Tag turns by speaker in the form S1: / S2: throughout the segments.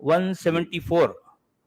S1: 174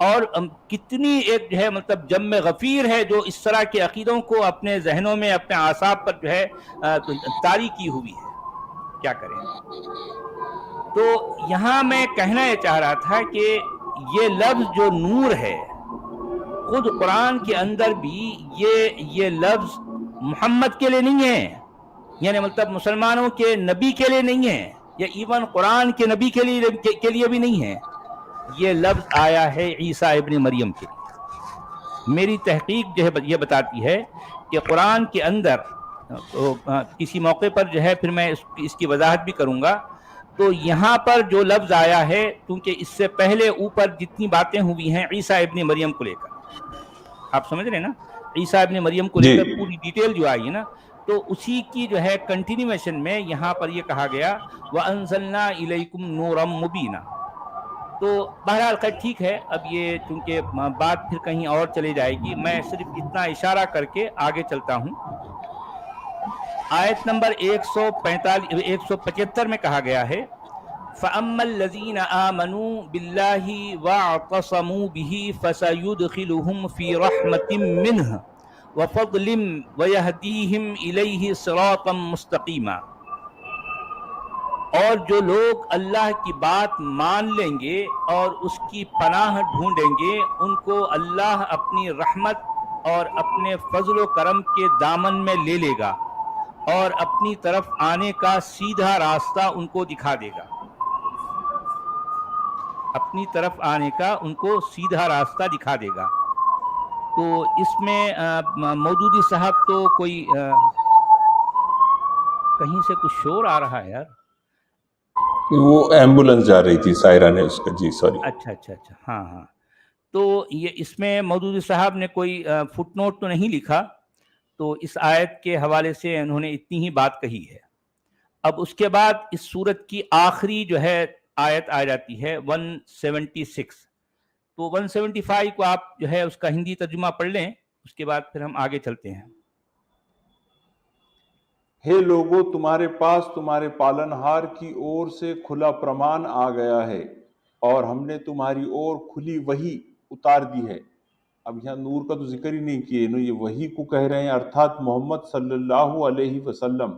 S1: اور کتنی ایک جو ہے مطلب جم غفیر ہے جو اس طرح کے عقیدوں کو اپنے ذہنوں میں اپنے اعصاب پر جو ہے طاری کی ہوئی ہے. کیا کریں. تو یہاں میں کہنا یہ چاہ رہا تھا کہ یہ لفظ جو نور ہے خود قرآن کے اندر بھی یہ لفظ محمد کے لیے نہیں ہے، یعنی مطلب مسلمانوں کے نبی کے لیے نہیں ہے، یا ایون قرآن کے نبی کے لیے بھی نہیں ہے. یہ لفظ آیا ہے عیسیٰ ابن مریم کے لیے. میری تحقیق جو ہے یہ بتاتی ہے کہ قرآن کے اندر تو کسی موقع پر جو ہے پھر میں اس کی وضاحت بھی کروں گا. تو یہاں پر جو لفظ آیا ہے کیونکہ اس سے پہلے اوپر جتنی باتیں ہوئی ہیں عیسیٰ ابن مریم کو لے کر، آپ سمجھ رہے ہیں نا، عیسیٰ ابن مریم کو لے کر پوری ڈیٹیل جو آئی ہے نا، تو اسی کی جو ہے کنٹینیویشن میں یہاں پر یہ کہا گیا وَأَنزَلْنَا إِلَيْكُمْ نُورًا مُبِينًا. تو بہرحال خیر ٹھیک ہے، اب یہ چونکہ بات پھر کہیں اور چلے جائے گی، میں صرف اتنا اشارہ کر کے آگے چلتا ہوں. آیت نمبر 175 میں کہا گیا ہے فَأَمَّا الَّذِينَ آمَنُوا بِاللَّهِ وَاعْتَصَمُوا بِهِ فَسَيُدْخِلُهُمْ فِي رَحْمَةٍ مِّنْهُ وَفَضْلٍ وَيَهْدِيهِمْ إِلَيْهِ صِرَاطًا مُسْتَقِيمًا. اور جو لوگ اللہ کی بات مان لیں گے اور اس کی پناہ ڈھونڈیں گے ان کو اللہ اپنی رحمت اور اپنے فضل و کرم کے دامن میں لے لے گا اور اپنی طرف آنے کا سیدھا راستہ ان کو دکھا دے گا. اپنی طرف آنے کا ان کو سیدھا راستہ دکھا دے گا. تو اس میں مودودی صاحب تو کوئی کہیں سے کچھ شور آ رہا ہے یار.
S2: وہ ایمبولنس جا رہی تھی، سائرہ نے اس کا. جی سوری.
S1: اچھا ہاں. تو یہ اس میں مودودی صاحب نے کوئی فٹ نوٹ تو نہیں لکھا، تو اس آیت کے حوالے سے انہوں نے اتنی ہی بات کہی ہے. اب اس کے بعد اس سورت کی آخری جو ہے آیت آ جاتی ہے 176. تو 175 کو آپ جو ہے اس کا ہندی ترجمہ پڑھ لیں، اس کے بعد پھر ہم آگے چلتے ہیں.
S2: ہے لوگو تمہارے پاس تمہارے پالنہار کی اور سے کھلا پرمان آ گیا ہے اور ہم نے تمہاری اور کھلی وحی اتار دی ہے. اب یہاں نور کا تو ذکر ہی نہیں کیے، یہ وحی کو کہہ رہے ہیں، ارتھات محمد صلی اللہ علیہ وسلم.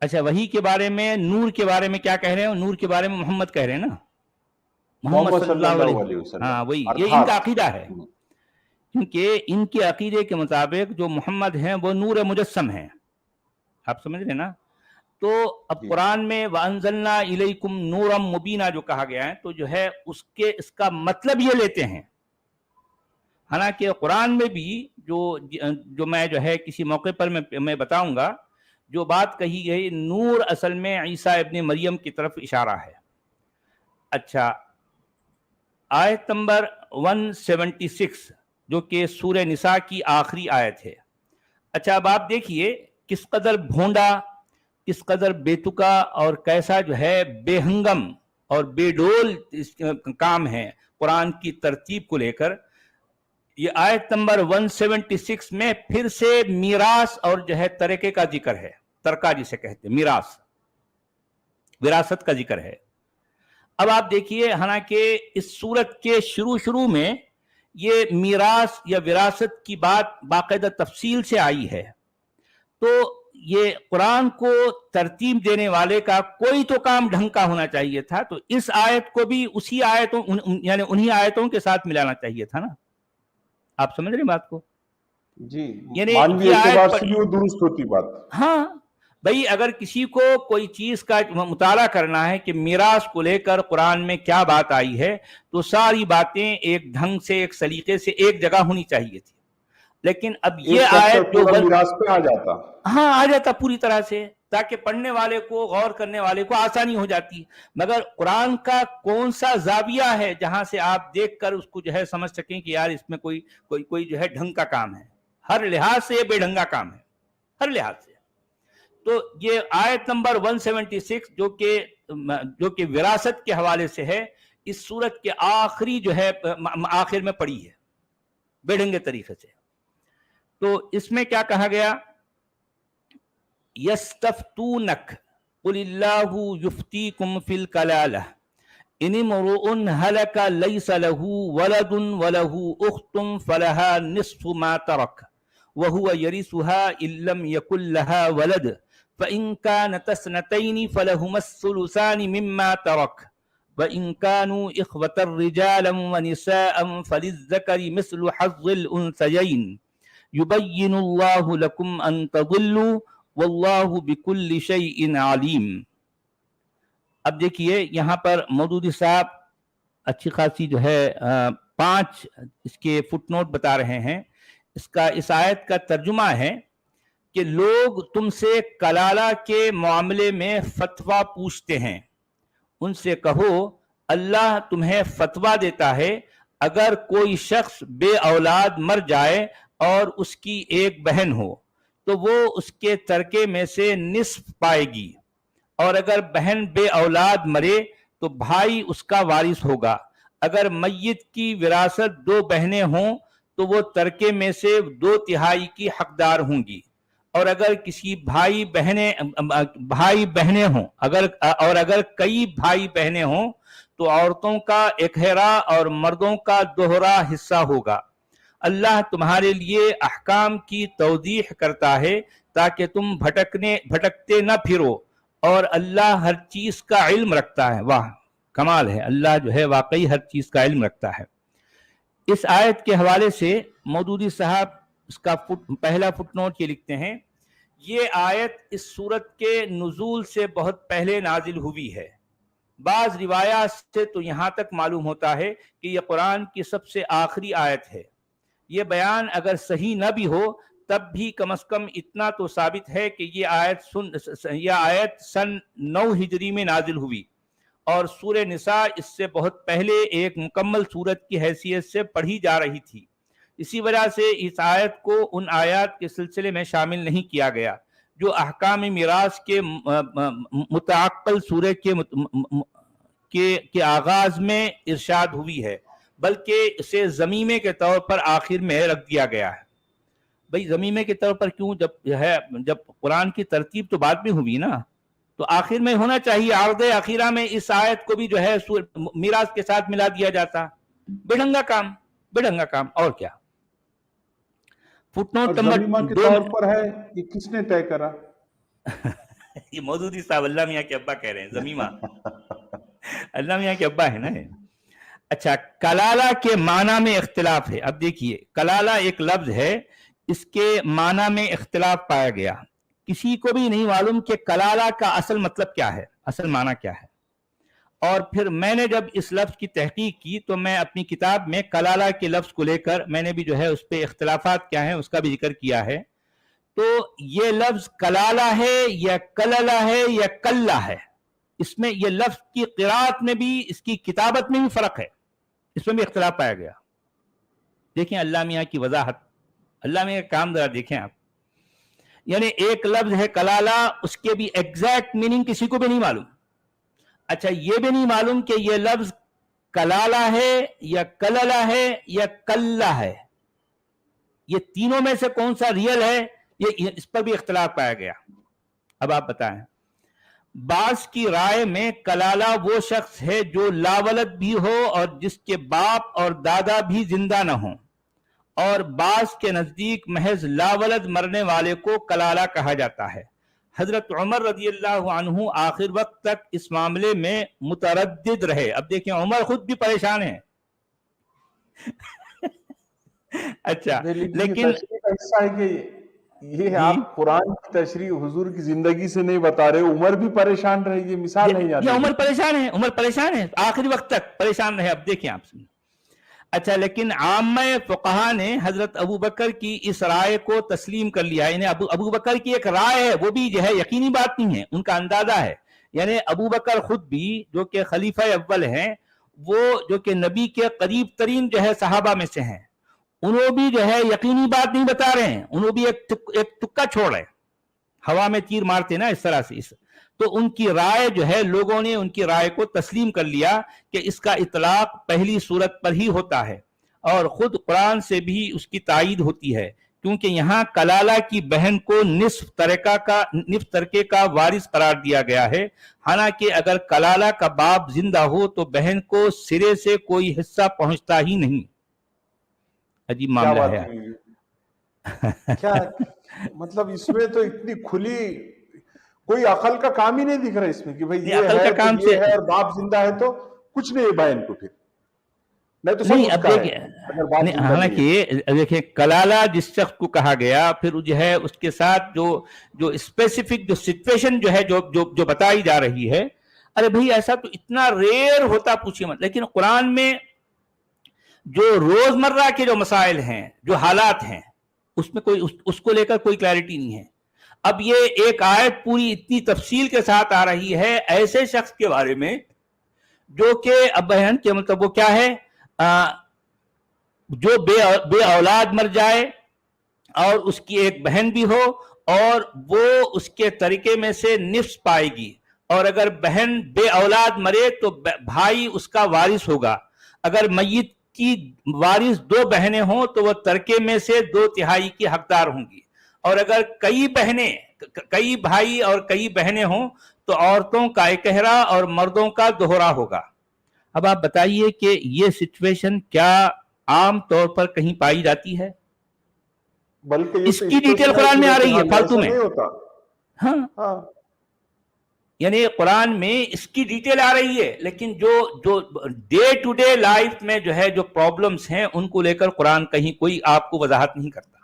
S1: اچھا، وحی کے بارے میں، نور کے بارے میں کیا کہہ رہے ہیں؟ نور کے بارے میں محمد کہہ رہے ہیں نا، محمد صلی اللہ علیہ وسلم. ہاں وہی، یہ ان کا عقیدہ ہے، کیونکہ ان کے عقیدے کے مطابق جو محمد ہیں وہ نور مجسم ہیں. آپ سمجھ رہے ہیں نا. تو اب قرآن میں وَأَنزَلْنَا إِلَيْكُمْ نُورًا مُبِينًا جو کہا گیا ہے، تو جو ہے اس کا مطلب یہ لیتے ہیں. حالانکہ قرآن میں بھی جو میں جو ہے کسی موقع پر میں بتاؤں گا، جو بات کہی گئی نور اصل میں عیسیٰ ابن مریم کی طرف اشارہ ہے. اچھا، آیت نمبر 176 جو کہ سورہ نساء کی آخری آیت ہے. اچھا، اب آپ دیکھیے کس قدر بھونڈا، کس قدر بے تکا اور کیسا جو ہے بے ہنگم اور بے ڈول کام ہے قرآن کی ترتیب کو لے کر. یہ آیت نمبر 176 میں پھر سے میراث اور جو ہے ترکے کا ذکر ہے. ترکہ جسے کہتے ہیں، میراث، وراثت کا ذکر ہے. اب آپ دیکھیے، حالانکہ اس سورت کے شروع میں یہ میراث یا وراثت کی بات باقاعدہ تفصیل سے آئی ہے، تو یہ قرآن کو ترتیب دینے والے کا کوئی تو کام ڈھنگ کا ہونا چاہیے تھا. تو اس آیت کو بھی اسی آیتوں یعنی انہی آیتوں کے ساتھ ملانا چاہیے تھا نا. آپ سمجھ رہے بات کو؟
S2: جی،
S1: یعنی
S2: مانوی اعتبار سے بھی وہ درست ہوتی بات.
S1: ہاں بھئی، اگر کسی کو کوئی چیز کا مطالعہ کرنا ہے کہ میراث کو لے کر قرآن میں کیا بات آئی ہے، تو ساری باتیں ایک ڈھنگ سے، ایک سلیقے سے ایک جگہ ہونی چاہیے تھی. لیکن اب یہ آیت جو
S2: میراث پہ آ جاتا،
S1: ہاں آ جاتا پوری طرح سے، تاکہ پڑھنے والے کو، غور کرنے والے کو آسانی ہو جاتی. مگر قرآن کا کون سا زاویہ ہے جہاں سے آپ دیکھ کر اس کو جو ہے سمجھ سکیں کہ یار اس میں کوئی جو ہے ڈھنگ کا کام ہے؟ ہر لحاظ سے یہ بے ڈھنگا کام ہے، ہر لحاظ سے. تو یہ آیت نمبر 176 جو کہ وراثت کے حوالے سے ہے، اس سورت کے آخری جو ہے آخر میں پڑی ہے بے ڈھنگے طریقے سے. تو اس میں کیا کہا گیا؟ یستفتونک قل اللہ یفتیکم فی الکلالہ ان امرؤ هلك ليس له ولد وله اخت فلها نصف ما ترك وهو يرثها ان لم يكن لها ولد فان كانت اثنتين فلهما الثلثان مما ترك وان كانوا اخوة رجالا ونساء فللذكر مثل حظ الانثيين يبين الله لكم ان تضلوا واللہ بکل شیء علیم۔ اب دیکھیے یہاں پر مودودی صاحب اچھی خاصی جو ہے 5 اس کے فٹ نوٹ بتا رہے ہیں۔ اس آیت کا ترجمہ ہے کہ لوگ تم سے کلالہ کے معاملے میں فتویٰ پوچھتے ہیں، ان سے کہو اللہ تمہیں فتویٰ دیتا ہے اگر کوئی شخص بے اولاد مر جائے اور اس کی ایک بہن ہو تو وہ اس کے ترکے میں سے نصف پائے گی، اور اگر بہن بے اولاد مرے تو بھائی اس کا وارث ہوگا۔ اگر میت کی وراثت 2 بہنیں ہوں تو وہ ترکے میں سے 2/3 کی حقدار ہوں گی، اور اگر کسی بھائی بہنیں ہوں اگر کئی بھائی بہنیں ہوں تو عورتوں کا 1/2 اور مردوں کا 2/2 حصہ ہوگا۔ اللہ تمہارے لیے احکام کی توضیح کرتا ہے تاکہ تم بھٹکتے نہ پھرو، اور اللہ ہر چیز کا علم رکھتا ہے۔ واہ کمال ہے، اللہ جو ہے واقعی ہر چیز کا علم رکھتا ہے۔ اس آیت کے حوالے سے مودودی صاحب اس کا پہلا فٹ نوٹ یہ لکھتے ہیں، یہ آیت اس سورت کے نزول سے بہت پہلے نازل ہوئی ہے۔ بعض روایات سے تو یہاں تک معلوم ہوتا ہے کہ یہ قرآن کی سب سے آخری آیت ہے۔ یہ بیان اگر صحیح نہ بھی ہو تب بھی کم از کم اتنا تو ثابت ہے کہ یہ آیت سن 9 ہجری میں نازل ہوئی، اور سورہ نساء اس سے بہت پہلے ایک مکمل سورت کی حیثیت سے پڑھی جا رہی تھی۔ اسی وجہ سے اس آیت کو ان آیات کے سلسلے میں شامل نہیں کیا گیا جو احکام میراث کے متعقل سورہ کے آغاز میں ارشاد ہوئی ہے، بلکہ اسے ضمیمے کے طور پر آخر میں رکھ دیا گیا ہے۔ بھئی ضمیمے کے طور پر کیوں؟ جب قرآن کی ترتیب تو بعد میں ہوئی نا، تو آخر میں ہونا چاہیے، عقد اخیرہ میں اس آیت کو بھی جو ہے میراث کے ساتھ ملا دیا جاتا۔ بڑھنگا کام اور کیا۔ فٹ نوٹ
S2: ضمیمہ کے طور پر ہے، یہ کس نے طے کرا؟
S1: یہ مودودی صاحب اللہ میاں کے ابا کہہ رہے ہیں، ضمیمہ اللہ میاں کے ابا ہے نا۔ اچھا، کلالہ کے معنی میں اختلاف ہے۔ اب دیکھیے، کلالہ ایک لفظ ہے، اس کے معنی میں اختلاف پایا گیا۔ کسی کو بھی نہیں معلوم کہ کلالہ کا اصل مطلب کیا ہے، اصل معنی کیا ہے۔ اور پھر میں نے جب اس لفظ کی تحقیق کی تو میں اپنی کتاب میں کلالہ کے لفظ کو لے کر میں نے بھی جو ہے اس پہ اختلافات کیا ہیں اس کا بھی ذکر کیا ہے۔ تو یہ لفظ کلالہ ہے یا کللہ ہے یا کلہ ہے، اس میں یہ لفظ کی قرات میں بھی، اس کی کتابت میں بھی فرق ہے، اس میں بھی اختلاف پایا گیا۔ دیکھیں اللہ میاں کی وضاحت، اللہ میاں کا کام ذرا دیکھیں آپ۔ یعنی ایک لفظ ہے کلالہ، اس کے بھی ایگزیکٹ میننگ کسی کو بھی نہیں معلوم۔ اچھا، یہ بھی نہیں معلوم کہ یہ لفظ کلالہ ہے یا کللہ ہے یا کلہ ہے، یہ تینوں میں سے کون سا ریئل ہے، یہ اس پر بھی اختلاف پایا گیا۔ اب آپ بتائیں، بعض کی رائے میں کلالہ وہ شخص ہے جو لاولد بھی ہو اور جس کے باپ اور دادا بھی زندہ نہ ہوں، اور بعض کے نزدیک محض لاولد مرنے والے کو کلالہ کہا جاتا ہے۔ حضرت عمر رضی اللہ عنہ آخر وقت تک اس معاملے میں متردد رہے۔ اب دیکھیں عمر خود بھی پریشان ہیں۔ اچھا، لیکن
S2: ایسا ہے کہ یہ آپ قرآن کی تشریح حضور کی زندگی سے نہیں بتا رہے، عمر بھی پریشان رہے، یہ مثال نہیں آتی۔
S1: یہ عمر پریشان ہے آخری وقت تک پریشان رہے۔ اب دیکھیں آپ سے، اچھا، لیکن عامہ فقہا نے حضرت ابو بکر کی اس رائے کو تسلیم کر لیا۔ یعنی ابو بکر کی ایک رائے ہے، وہ بھی جو ہے یقینی بات نہیں ہے، ان کا اندازہ ہے۔ یعنی ابو بکر خود بھی جو کہ خلیفہ اول ہیں، وہ جو کہ نبی کے قریب ترین جو ہے صحابہ میں سے ہیں، انہوں بھی جو ہے یقینی بات نہیں بتا رہے ہیں، انہوں بھی ایک تکا چھوڑ رہے ہیں، ہوا میں تیر مارتے نا اس طرح سے۔ تو ان کی رائے جو ہے، لوگوں نے ان کی رائے کو تسلیم کر لیا کہ اس کا اطلاق پہلی صورت پر ہی ہوتا ہے، اور خود قرآن سے بھی اس کی تائید ہوتی ہے، کیونکہ یہاں کلالہ کی بہن کو نصف ترکے کا وارث قرار دیا گیا ہے، حالانکہ اگر کلالہ کا باپ زندہ ہو تو بہن کو سرے سے کوئی حصہ پہنچتا ہی نہیں۔ عجیب
S2: کیا
S1: معاملہ
S2: بات
S1: ہے۔
S2: ہے، کیا مطلب اس میں تو اتنی کھلی کوئی عقل کا کام ہی نہیں دکھ رہا اس میں کہ بھئی
S1: نہیں،
S2: یہ
S1: عقل
S2: ہے
S1: کا کام
S2: تو یہ ہے، اور باپ زندہ ہے تو کچھ نہیں ہے بہن کو، پھر نہیں تو سب
S1: نہیں،
S2: اس
S1: اب
S2: کا ہے
S1: دیکھیں،
S2: اگر باپ
S1: نہیں،
S2: زندہ نہیں ہے۔
S1: حالانکہ دیکھیں کلالہ جس شخص کو کہا گیا، پھر جو ہے اس کے ساتھ جو اسپیسیفک جو سچویشن جو ہے جو بتائی جا رہی ہے، ارے بھئی ایسا تو اتنا ریئر ہوتا پوچھئے مت، لیکن قرآن میں جو روزمرہ کے جو مسائل ہیں، جو حالات ہیں، اس میں کوئی اس کو لے کر کوئی کلیئرٹی نہیں ہے۔ اب یہ ایک آیت پوری اتنی تفصیل کے ساتھ آ رہی ہے ایسے شخص کے بارے میں جو کہ اب بہن کے مطلب وہ کیا ہے، جو بے اولاد مر جائے اور اس کی ایک بہن بھی ہو اور وہ اس کے طریقے میں سے نصف پائے گی، اور اگر بہن بے اولاد مرے تو بھائی اس کا وارث ہوگا۔ اگر میت کی وارث دو بہنیں ہوں تو وہ ترکے میں سے 2/3 کی حقدار ہوں گی، اور اگر کئی بھائی اور کئی بہنیں ہوں تو عورتوں کا اکہرا اور مردوں کا دوہرا ہوگا۔ اب آپ بتائیے کہ یہ سچویشن کیا عام طور پر کہیں پائی جاتی ہے؟
S2: بلکہ یہ
S1: اس
S2: تو
S1: کی ڈیٹیل قرآن میں آ رہی ہے فالتو میں۔
S2: ایسا نہیں ہوتا۔
S1: ہاں،
S2: ہاں،
S1: یعنی قرآن میں اس کی ڈیٹیل آ رہی ہے، لیکن جو ڈے ٹو ڈے لائف میں جو ہے جو پرابلمز ہیں ان کو لے کر قرآن کہیں کوئی آپ کو وضاحت نہیں کرتا۔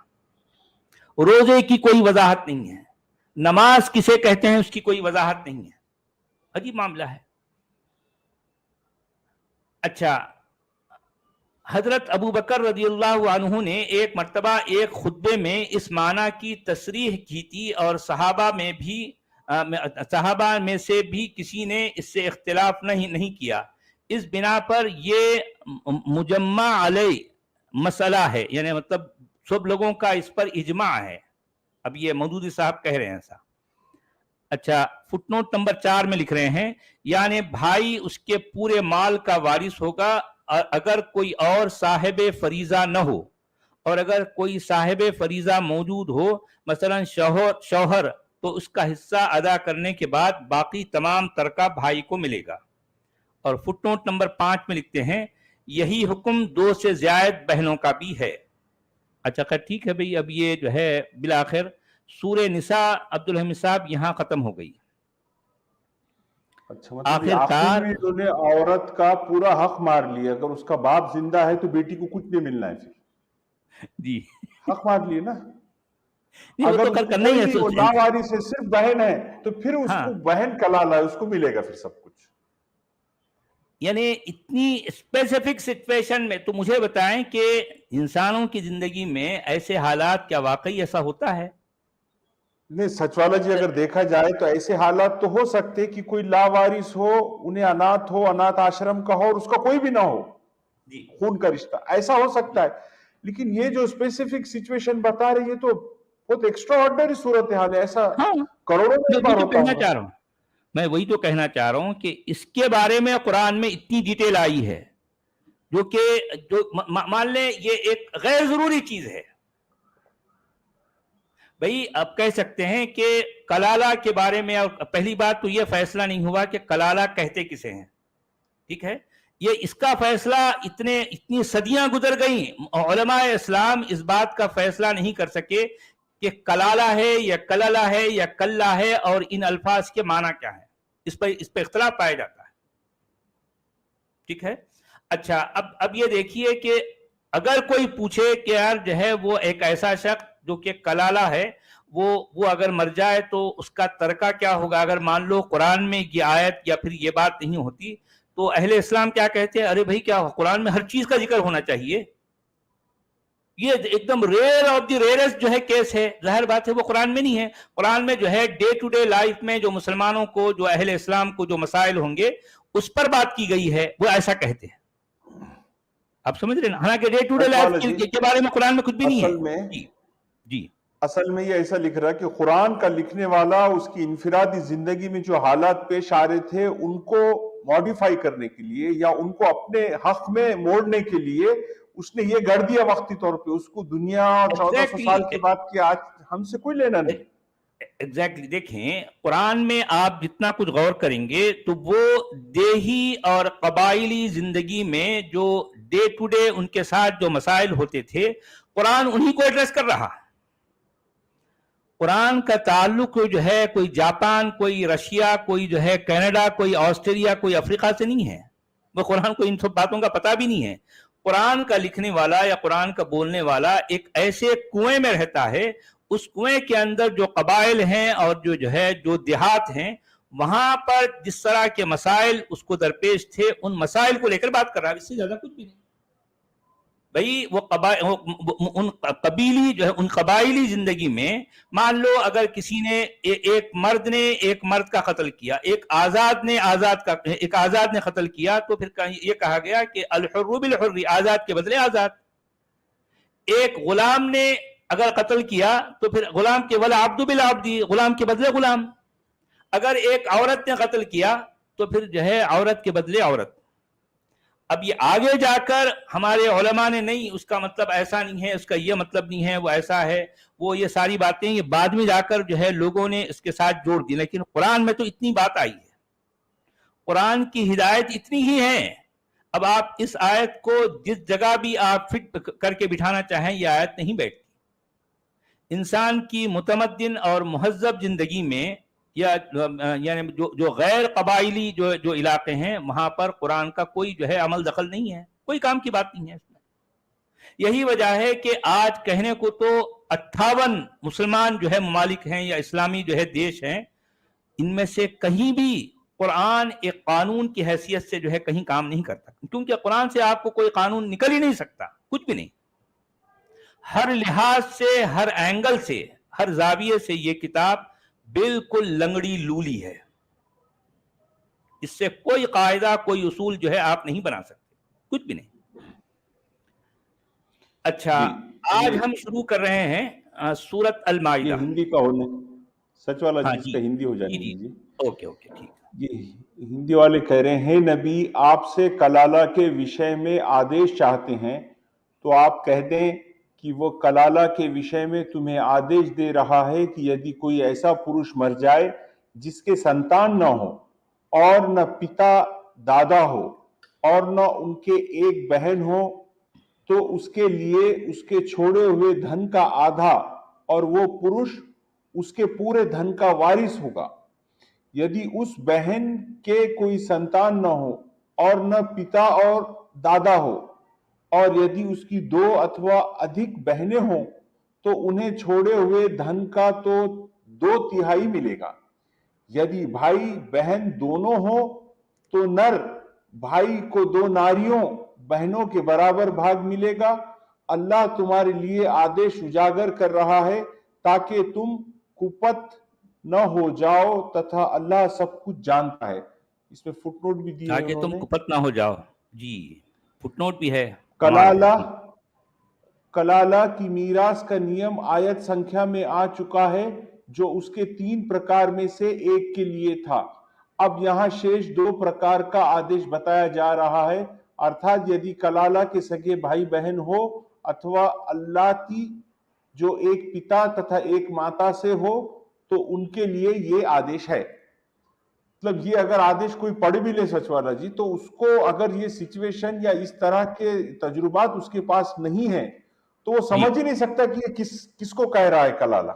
S1: روزے کی کوئی وضاحت نہیں ہے، نماز کسے کہتے ہیں اس کی کوئی وضاحت نہیں ہے۔ عجیب معاملہ ہے۔ اچھا، حضرت ابو بکر رضی اللہ عنہ نے ایک مرتبہ ایک خطبے میں اس معنی کی تصریح کی تھی، اور صحابہ میں سے بھی کسی نے اس سے اختلاف نہیں کیا۔ اس بنا پر یہ مجمع علیہ مسئلہ ہے، یعنی مطلب سب لوگوں کا اس پر اجماع ہے۔ اب یہ مودودی صاحب کہہ رہے ہیں ایسا۔ اچھا، فٹ نوٹ نمبر 4 میں لکھ رہے ہیں، یعنی بھائی اس کے پورے مال کا وارث ہوگا اگر کوئی اور صاحب فریضہ نہ ہو، اور اگر کوئی صاحب فریضہ موجود ہو مثلا شوہر تو اس کا حصہ ادا کرنے کے بعد باقی تمام ترکہ بھائی کو ملے گا۔ اور فٹ نوٹ نمبر 5 میں لکھتے ہیں، یہی حکم 2 سے زائد بہنوں کا بھی ہے۔ اچھا خیر ٹھیک ہے بھئی، اب یہ جو ہے بالآخر سورہ نساء عبدالحمید صاحب یہاں ختم ہو گئی۔
S2: اچھا مطلب
S1: آخر
S2: آخر میں انہوں نے عورت کا پورا حق مار لیا، اگر اس کا باپ زندہ ہے تو بیٹی کو کچھ نہیں ملنا ہے، پھر
S1: جی
S2: حق مار لیے نا۔
S1: نہیں، وہ
S2: اگر
S1: تو
S2: اس
S1: کر
S2: کو
S1: کرنا
S2: کوئی
S1: ہی
S2: نہیں، وہ
S1: ہے۔
S2: لاوارث ہے، صرف بہن ہے، تو پھر اس
S1: ہاں،
S2: کو بہن کلالہ ہے، اس کو ملے گا پھر سب کچھ۔
S1: یعنی اتنی اسپیسیفک سچویشن میں تو مجھے بتائیں کہ انسانوں کی زندگی میں ایسے حالات کیا واقعی ایسا ہوتا ہے؟
S2: نہیں، سچ والا جی اگر دیکھا جائے تو ایسے حالات تو ہو سکتے کہ کوئی لاوارث ہو، انہیں اناتھ آشرم کا ہو، اور اس کا کوئی بھی نہ ہو
S1: جی
S2: خون کا رشتہ، ایسا ہو سکتا ہے۔ لیکن یہ جو اسپیسیفک سچویشن بتا رہی ہے تو بہت ایکسٹرا آرڈنری صورتحال ہے، ایسا
S1: ہاں،
S2: کروڑوں میں ایک بار ہوتا ہوگا۔
S1: میں وہی تو کہنا چاہ رہا ہوں کہ اس کے بارے میں قرآن میں اتنی ڈیٹیل آئی ہے جو مان لیں یہ ایک غیر ضروری چیز ہے۔ بھئی اب کہہ سکتے ہیں کہ کلالہ کے بارے میں، اور پہلی بات تو یہ فیصلہ نہیں ہوا کہ کلالہ کہتے کسے ہیں، ٹھیک ہے؟ یہ اس کا فیصلہ اتنی صدیاں گزر گئیں، علماء اسلام اس بات کا فیصلہ نہیں کر سکے کہ کلالہ ہے یا کللہ ہے یا کلہ ہے، اور ان الفاظ کے معنی کیا ہے۔ اس پہ اختلاف پایا جاتا ہے، ٹھیک ہے؟ اچھا، اب یہ دیکھیے کہ اگر کوئی پوچھے کہ یار جو ہے وہ ایک ایسا شخص جو کہ کلالہ ہے، وہ اگر مر جائے تو اس کا ترکہ کیا ہوگا؟ اگر مان لو قرآن میں یہ آیت یا پھر یہ بات نہیں ہوتی تو اہل اسلام کیا کہتے ہیں؟ ارے بھائی کیا قرآن میں ہر چیز کا ذکر ہونا چاہیے؟ یہ ایک دم ریئر آف دی ریئرسٹ جو ہے کیس ہے، ظاہر بات ہے وہ قرآن میں نہیں ہے۔ قرآن میں جو ہے ڈے ٹو ڈے لائف میں جو مسلمانوں کو، جو اہل اسلام کو جو مسائل ہوں گے اس پر بات کی گئی ہے، وہ ایسا کہتے ہیں۔ آپ سمجھ رہے ہیں؟ حالانکہ ڈے ٹو ڈے لائف کے بارے میں قرآن میں کچھ بھی نہیں ہے۔ جی
S2: اصل میں یہ ایسا لکھ رہا ہے کہ قرآن کا لکھنے والا اس کی انفرادی زندگی میں جو حالات پیش آ رہے تھے ان کو ماڈیفائی کرنے کے لیے یا ان کو اپنے حق میں موڑنے کے لیے اس نے یہ گڑھ دیا وقتی طور پہ. اس کو دنیا اور 1400 سال کے بعد کے آج ہم سے کوئی لینا نہیں.
S1: ایگزیکٹلی. دیکھیں قرآن میں آپ جتنا کچھ غور کریں گے تو وہ دیہی اور قبائلی زندگی میں جو ڈے ٹو ڈے ان کے ساتھ جو مسائل ہوتے تھے قرآن انہی کو ایڈریس کر رہا. قرآن کا تعلق جو ہے کوئی جاپان، کوئی رشیا، کوئی جو ہے کینیڈا، کوئی آسٹریلیا، کوئی افریقہ سے نہیں ہے. وہ قرآن کو ان سب باتوں کا پتہ بھی نہیں ہے. قرآن کا لکھنے والا یا قرآن کا بولنے والا ایک ایسے کنویں میں رہتا ہے، اس کنویں کے اندر جو قبائل ہیں اور جو ہے جو دیہات ہیں وہاں پر جس طرح کے مسائل اس کو درپیش تھے ان مسائل کو لے کر بات کر رہا ہے. اس سے زیادہ کچھ بھی نہیں بھائی. وہ ان قبیلی جو ہے ان قبائلی زندگی میں مان لو اگر کسی نے ایک مرد کا قتل کیا، ایک آزاد نے قتل کیا تو پھر یہ کہا گیا کہ الحر بالحر، آزاد کے بدلے آزاد. ایک غلام نے اگر قتل کیا تو پھر غلام کے والعبد بالعبد، غلام کے بدلے غلام. اگر ایک عورت نے قتل کیا تو پھر جو ہے عورت کے بدلے عورت. اب یہ آگے جا کر ہمارے علماء نے نہیں اس کا مطلب ایسا نہیں ہے، اس کا یہ مطلب نہیں ہے، وہ ایسا ہے، وہ یہ ساری باتیں یہ بعد میں جا کر جو ہے لوگوں نے اس کے ساتھ جوڑ دی. لیکن قرآن میں تو اتنی بات آئی ہے، قرآن کی ہدایت اتنی ہی ہے. اب آپ اس آیت کو جس جگہ بھی آپ فٹ کر کے بٹھانا چاہیں یہ آیت نہیں بیٹھتی. انسان کی متمدن اور مہذب زندگی میں یا یعنی جو غیر قبائلی جو علاقے ہیں وہاں پر قرآن کا کوئی جو ہے عمل دخل نہیں ہے، کوئی کام کی بات نہیں ہے اس میں. یہی وجہ ہے کہ آج کہنے کو تو 58 مسلمان جو ہے ممالک ہیں یا اسلامی جو ہے دیش ہیں، ان میں سے کہیں بھی قرآن ایک قانون کی حیثیت سے جو ہے کہیں کام نہیں کرتا، کیونکہ قرآن سے آپ کو کوئی قانون نکل ہی نہیں سکتا، کچھ بھی نہیں. ہر لحاظ سے، ہر اینگل سے، ہر زاویے سے یہ کتاب بالکل لنگڑی لولی ہے. اس سے کوئی قاعدہ کوئی اصول جو ہے آپ نہیں بنا سکتے، کچھ بھی نہیں. اچھا آج ہم شروع کر رہے ہیں سورت المائدہ.
S2: یہ ہندی کا ہونے سچ والا
S1: ہاں
S2: جس کا ہندی ہو جانے دیجیے.
S1: اوکے ٹھیک.
S2: یہ ہندی والے کہہ رہے ہیں نبی آپ سے کلالہ کے وشے میں آدیش چاہتے ہیں تو آپ کہہ دیں کہ وہ کلالہ کے وشے میں تمہیں آدیش دے رہا ہے کہ یدی کوئی ایسا پروش مر جائے جس کے سنتان نہ ہو اور نہ پتا دادا ہو اور نہ ان کے ایک بہن ہو تو اس کے لیے اس کے چھوڑے ہوئے دھن کا آدھا اور وہ پروش اس کے پورے دھن کا وارث ہوگا. یدی اس بہن کے کوئی سنتان نہ ہو اور نہ پتا اور دادا ہو اور یدی اس کی 2 اتوا ادھک بہنیں ہوں تو انہیں چھوڑے ہوئے دھن کا تو 2/3 ملے گا. یدی بھائی بہن دونوں ہوں تو نر بھائی کو 2 ناریوں بہنوں کے برابر بھاگ ملے گا. اللہ تمہارے لیے آدیش اجاگر کر رہا ہے تاکہ تم کپت نہ ہو جاؤ تتھا اللہ سب کچھ جانتا ہے. اس میں فٹ نوٹ بھی دی ہے
S1: تاکہ تم کپت نہ ہو جاؤ. جی فٹ نوٹ بھی ہے.
S2: کلالہ کی میراث کا نیم آیت سنکھیا میں آ چکا ہے جو اس کے 3 پرکار میں سے ایک کے لیے تھا. اب یہاں شیش 2 پرکار کا آدیش بتایا جا رہا ہے. ارتھات یدی کلالہ کے سگے بھائی بہن ہو اتوا اللاتی جو ایک پتا تتھا ایک ماتا سے ہو تو ان کے لیے یہ آدیش ہے. مطلب یہ اگر آدیش کوئی پڑھ بھی لے سچ والا جی تو اس کو اگر یہ سچویشن یا اس طرح کے تجربات اس کے پاس نہیں ہے تو وہ سمجھ ہی نہیں سکتا کہ یہ کس کو کہہ رہا ہے کلالہ.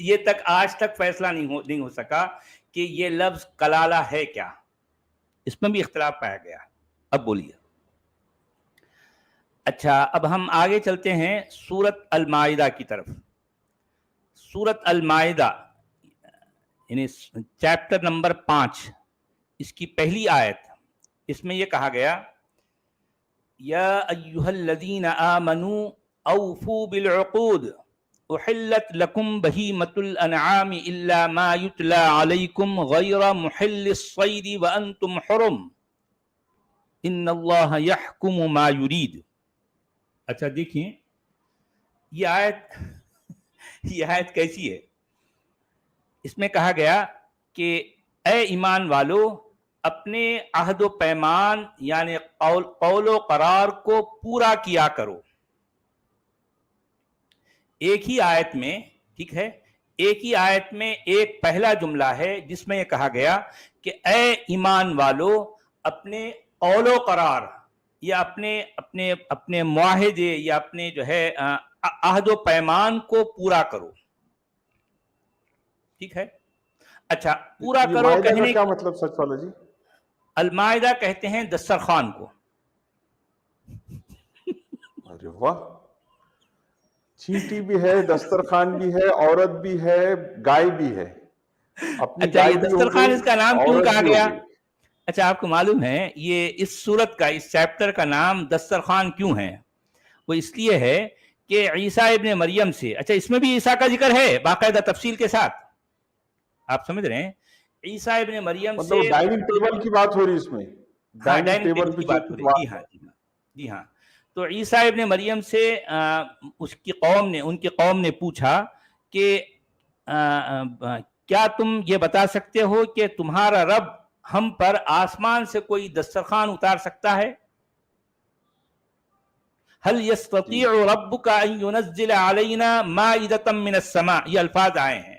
S1: یہ تک آج تک فیصلہ نہیں ہو سکا کہ یہ لفظ کلالہ ہے کیا. اس میں بھی اختلاف پایا گیا. اب بولیے. اچھا اب ہم آگے چلتے ہیں سورت المائدہ کی طرف. سورت المائدہ یعنی چیپٹر نمبر 5 اس کی پہلی آیت. اس میں یہ کہا گیا یا ایھا الذین آمنوا اوفوا بالعقود احلت لکم بہیمۃ الانعام الا ما یتلی علیکم غیر محل الصید وانتم حرم ان اللہ یحکم ما یرید. اچھا دیکھیں یہ آیت کیسی ہے. اس میں کہا گیا کہ اے ایمان والو اپنے عہد و پیمان یعنی قول و قرار کو پورا کیا کرو. ایک ہی آیت میں، ٹھیک ہے، ایک ہی آیت میں ایک پہلا جملہ ہے جس میں یہ کہا گیا کہ اے ایمان والو اپنے قول و قرار یا اپنے معاہدے یا اپنے جو ہے عہد و پیمان کو پورا کرو. ٹھیک ہے، اچھا پورا
S2: یہ
S1: کرو
S2: معاہدہ کا
S1: کہنے،
S2: کیا مطلب سچ والا جی؟
S1: المائدہ کہتے ہیں دسترخوان کو.
S2: ارے واہ، چینٹی بھی ہے، دسترخوان بھی ہے، عورت بھی ہے، گائے بھی ہے. اپنی
S1: اچھا
S2: گائے
S1: یہ
S2: بھی ہو
S1: دسترخوان
S2: گئی،
S1: اس کا نام کیوں
S2: عورت
S1: کہا
S2: بھی ہو
S1: گیا؟
S2: گئی.
S1: اچھا آپ کو معلوم ہے یہ اس سورت کا، اس چیپٹر کا نام دسترخوان کیوں ہے؟ وہ اس لیے ہے کہ عیسیٰ ابن مریم سے، اچھا اس میں بھی عیسیٰ کا ذکر ہے باقاعدہ تفصیل کے ساتھ، آپ سمجھ رہے ہیں؟ عیسیٰ ابن مریم سے
S2: مطلب ڈائننگ ٹیبل کی بات ہو رہی اس میں،
S1: ہاں
S2: ڈائننگ
S1: ڈائننگ
S2: ٹیبل
S1: ٹیبل
S2: پہ
S1: کی
S2: جو
S1: بات ہو
S2: کچھ
S1: رہی ہے، جی ہاں جی ہاں جی ہاں. تو عیسیٰ ابن مریم سے اس کی قوم نے پوچھا کہ کیا تم یہ بتا سکتے ہو کہ تمہارا رب ہم پر آسمان سے کوئی دسترخوان اتار سکتا ہے؟ هل يستطيع ربك ان ينزل علينا مائدة من السماء، یہ الفاظ آئے ہیں.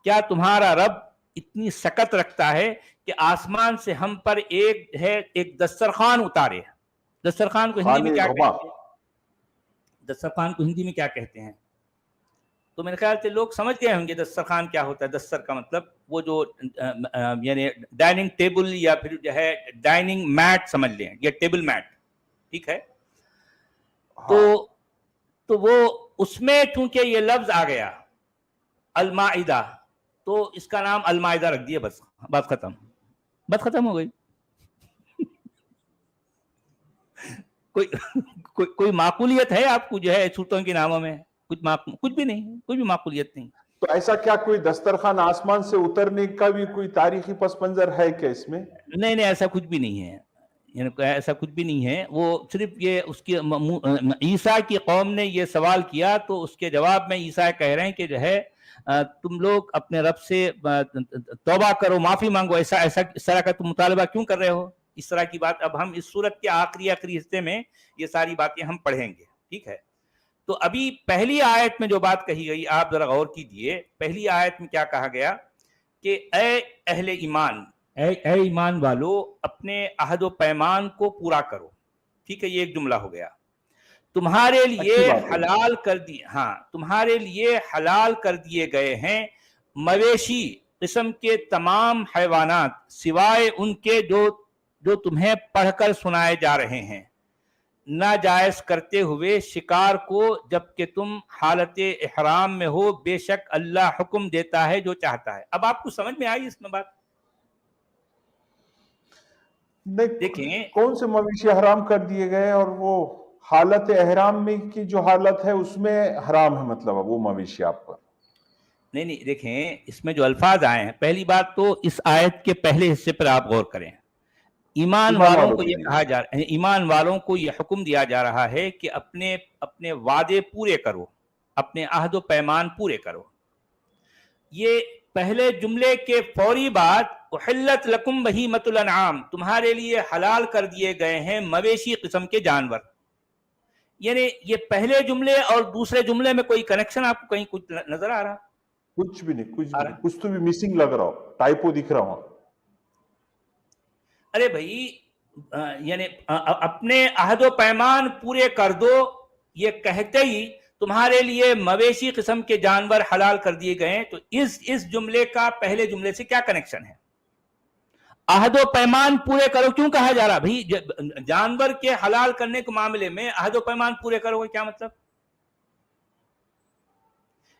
S1: کیا تمہارا رب اتنی سکت رکھتا ہے کہ آسمان سے ہم پر ایک دسترخوان اتارے؟ دسترخوان کو ہندی میں کیا کہتے ہیں؟ دسترخوان کو ہندی میں کیا کہتے ہیں؟ تو میرے خیال سے لوگ سمجھ گئے ہوں گے دسترخوان کیا ہوتا ہے. دستر کا مطلب وہ جو یعنی ڈائننگ ٹیبل یا پھر جو ہے ڈائننگ میٹ سمجھ لیں، یا ٹیبل میٹ، ٹھیک ہے. تو وہ اس میں چونکہ یہ لفظ آ گیا المائدہ، تو اس کا نام المائدہ رکھ دیا، بس بات ختم، بات ختم ہو گئی. کوئی معقولیت ہے آپ کو جو ہے سورتوں کے ناموں میں؟ کچھ بھی نہیں، کوئی بھی معقولیت نہیں.
S2: تو ایسا کیا کوئی دسترخوان آسمان سے اترنے کا بھی کوئی تاریخی پس منظر ہے کیا اس میں؟
S1: نہیں ایسا کچھ بھی نہیں ہے، یعنی ایسا کچھ بھی نہیں ہے. وہ صرف یہ اس کی عیسیٰ کی قوم نے یہ سوال کیا تو اس کے جواب میں عیسیٰ کہہ رہے ہیں کہ جو ہے تم لوگ اپنے رب سے توبہ کرو، معافی مانگو، اس طرح کا تم مطالبہ کیوں کر رہے ہو؟ اس طرح کی بات اب ہم اس سورت کے آخری حصے میں یہ ساری باتیں ہم پڑھیں گے، ٹھیک ہے. تو ابھی پہلی آیت میں جو بات کہی گئی آپ ذرا غور کیجئے. پہلی آیت میں کیا کہا گیا کہ اے اہل ایمان، اے ایمان والو اپنے عہد و پیمان کو پورا کرو. ٹھیک ہے، یہ ایک جملہ ہو گیا. تمہارے لیے حلال کر دی، ہاں تمہارے لیے حلال کر دیے گئے ہیں مویشی قسم کے تمام حیوانات سوائے ان کے جو تمہیں پڑھ کر سنائے جا رہے ہیں، ناجائز کرتے ہوئے شکار کو جبکہ تم حالت احرام میں ہو، بے شک اللہ حکم دیتا ہے جو چاہتا ہے. اب آپ کو سمجھ میں آئی اس میں بات؟
S2: دیکھیں کون سے مویشی حرام کر دیے گئے، اور وہ حالت احرام میں کی جو حالت ہے اس میں حرام ہے، مطلب وہ مویشی آپ پر؟
S1: نہیں دیکھیں اس میں جو الفاظ آئے ہیں، پہلی بات تو اس آیت کے پہلے حصے پر آپ غور کریں. ایمان والوں کو یہ کہا جا رہا ہے، ایمان والوں کو یہ حکم دیا جا رہا ہے کہ اپنے وعدے پورے کرو، اپنے عہد و پیمان پورے کرو. یہ پہلے جملے کے فوری بعد احلت لکم بہیمۃ الانعام، تمہارے لیے حلال کر دیے گئے ہیں مویشی قسم کے جانور. یعنی یہ پہلے جملے اور دوسرے جملے میں کوئی کنیکشن آپ کو کہیں کچھ نظر آ رہا؟
S2: کچھ بھی نہیں، کچھ تو بھی مسنگ لگ رہا ہو، ٹائپو دکھ رہا ہوں.
S1: ارے بھائی یعنی اپنے عہد و پیمان پورے کر دو، یہ کہتے ہی تمہارے لیے مویشی قسم کے جانور حلال کر دیے گئے ہیں. تو اس جملے کا پہلے جملے سے کیا کنیکشن ہے؟ عہد و پیمان پورے کرو کیوں کہا جا رہا؟ بھائی جانور کے حلال کرنے کے معاملے میں عہد و پیمان پورے کرو گے، کیا مطلب؟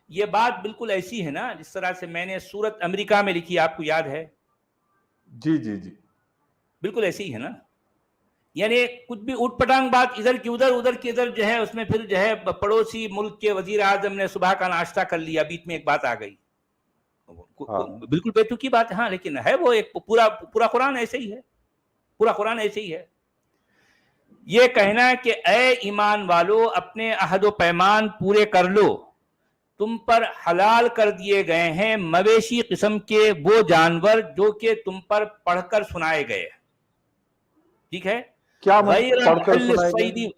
S1: یہ بات بالکل ایسی ہے نا جس طرح سے میں نے سورت امریکہ میں لکھی، آپ کو یاد ہے؟
S2: جی
S1: بالکل ایسی ہی ہے نا. یعنی کچھ بھی اوٹ پٹانگ بات ادھر کی ادھر جو ہے، اس میں پھر جو ہے پڑوسی ملک کے وزیر اعظم نے صبح کا ناشتہ کر لیا، بیچ میں ایک بات آ گئی، بالکل بے تکی بات ہے. ہاں لیکن ہے وہ ایک پورا قرآن ایسے ہی ہے، پورا قرآن ایسے ہی ہے. یہ کہنا کہ اے ایمان والو اپنے عہد و پیمان پورے کر لو، تم پر حلال کر دیے گئے ہیں مویشی قسم کے وہ جانور جو کہ تم پر پڑھ کر سنائے گئے. ٹھیک ہے.
S2: کیا
S1: غیر
S2: پڑھ کر
S1: محل
S2: سنائے
S1: الصید،
S2: گئے؟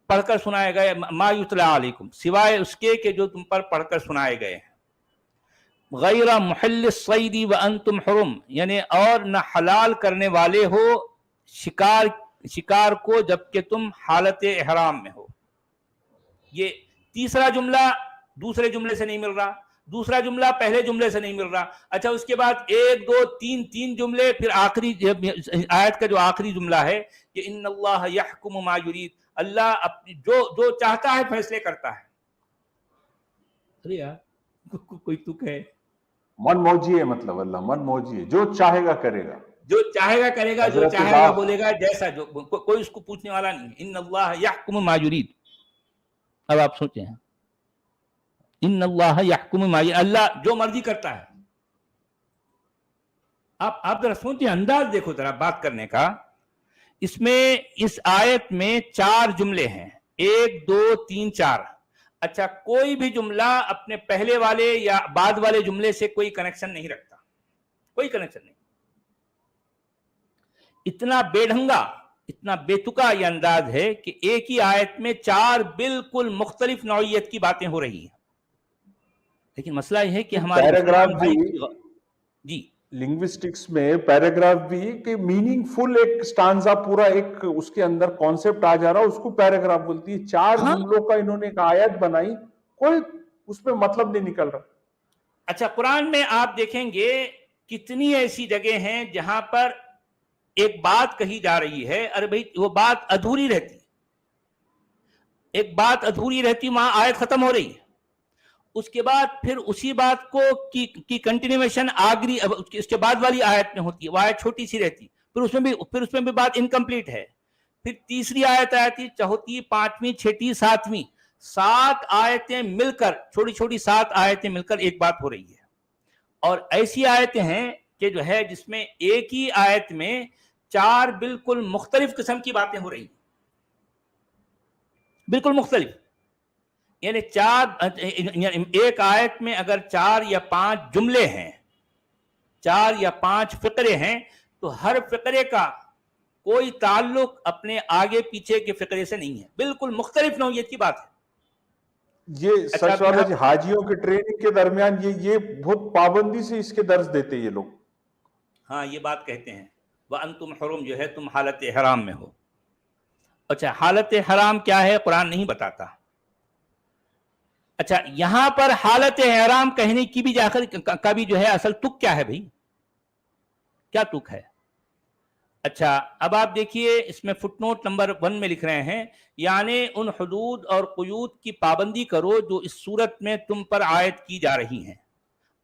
S1: پڑھ کر سنائے گئے، ما یتلا علیکم، سوائے اس کے کہ جو تم پر پڑھ کر سنائے گئے ہیں. غیر محل الصید وانتم حرم، یعنی اور نہ حلال کرنے والے ہو شکار کو جبکہ تم حالت احرام میں ہو. یہ تیسرا جملہ دوسرے جملے سے نہیں مل رہا، دوسرا جملہ پہلے جملے سے نہیں مل رہا. اچھا اس کے بعد ایک دو تین جملے، پھر آخری آیت کا جو آخری جملہ ہے کہ ان اللہ یحکم ما یرید، اللہ جو چاہتا ہے فیصلے کرتا ہے. ارے یار کوئی تک ہے؟
S2: من موجی ہے، مطلب اللہ من موجی ہے، جو چاہے گا کرے گا،
S1: جو چاہے گا کرے گا، جو
S2: حضرت
S1: چاہے گا بولے گا، جیسا جو کوئی اس کو پوچھنے والا نہیں. ان اللہ یحکم ما یرید. اب آپ سوچیں، ان اللہ یحکم ما یرید، اللہ جو مرضی کرتا ہے. آپ ذرا سوچیں، انداز دیکھو ذرا بات کرنے کا. اس میں اس آیت میں 4 جملے ہیں، 1 2 3 4. اچھا کوئی بھی جملہ اپنے پہلے والے یا بعد والے جملے سے کوئی کنیکشن نہیں رکھتا، کوئی کنیکشن نہیں. اتنا بے ڈھنگا، اتنا بے تکا یہ انداز ہے کہ ایک ہی آیت میں 4 بالکل مختلف نوعیت کی باتیں ہو رہی ہیں. لیکن مسئلہ یہ ہے کہ ہمارے
S2: پیراگراف بھی
S1: جی
S2: لنگوسٹکس میں پیراگراف بھی کہ میننگ فل ایک سٹانزا پورا ایک اس کے اندر کانسیپٹ آ جا رہا، اس کو پیراگراف بولتی ہے. 4 جملوں کا انہوں نے ایک آیت بنائی، کوئی اس میں مطلب نہیں نکل رہا.
S1: اچھا قرآن میں آپ دیکھیں گے کتنی ایسی جگہ ہیں جہاں پر ایک بات کہی جا رہی ہے، ارے بھائی وہ بات ادھوری رہتی، ایک بات ادھوری رہتی، وہاں آیت ختم ہو رہی ہے. اس کے بعد پھر اسی بات کو کی کنٹینیویشن آگری اس کے بعد والی آیت میں ہوتی ہے، وہ آیت چھوٹی سی رہتی، پھر اس میں بھی بات انکمپلیٹ ہے. پھر تیسری آیت آتی، چوتھی، پانچویں، چھٹی، ساتویں، 7 آیتیں مل کر، چھوٹی چھوٹی 7 آیتیں مل کر ایک بات ہو رہی ہے. اور ایسی آیتیں ہیں کہ جو ہے جس میں ایک ہی آیت میں 4 بالکل مختلف قسم کی باتیں ہو رہی ہیں، بالکل مختلف. یعنی ایک آیت میں اگر 4 یا 5 جملے ہیں، 4 یا 5 فقرے ہیں، تو ہر فقرے کا کوئی تعلق اپنے آگے پیچھے کے فقرے سے نہیں ہے، بالکل مختلف نوعیت کی بات ہے.
S2: یہ سچ والا جی، حاجیوں کے ٹریننگ کے درمیان یہ بہت پابندی سے اس کے درس دیتے یہ لوگ.
S1: ہاں یہ بات کہتے ہیں وَأَنْتُمْ حُرُمْ، جو ہے تم حالت حرام میں ہو. اچھا حالت حرام کیا ہے قرآن نہیں بتاتا. اچھا یہاں پر حالت احرام کہنے کی بھی کا بھی جو ہے اصل تک کیا ہے بھائی، کیا تک ہے؟ اچھا اب آپ دیکھیے اس میں فٹ نوٹ نمبر 1 میں لکھ رہے ہیں، یعنی ان حدود اور قیود کی پابندی کرو جو اس صورت میں تم پر عائد کی جا رہی ہیں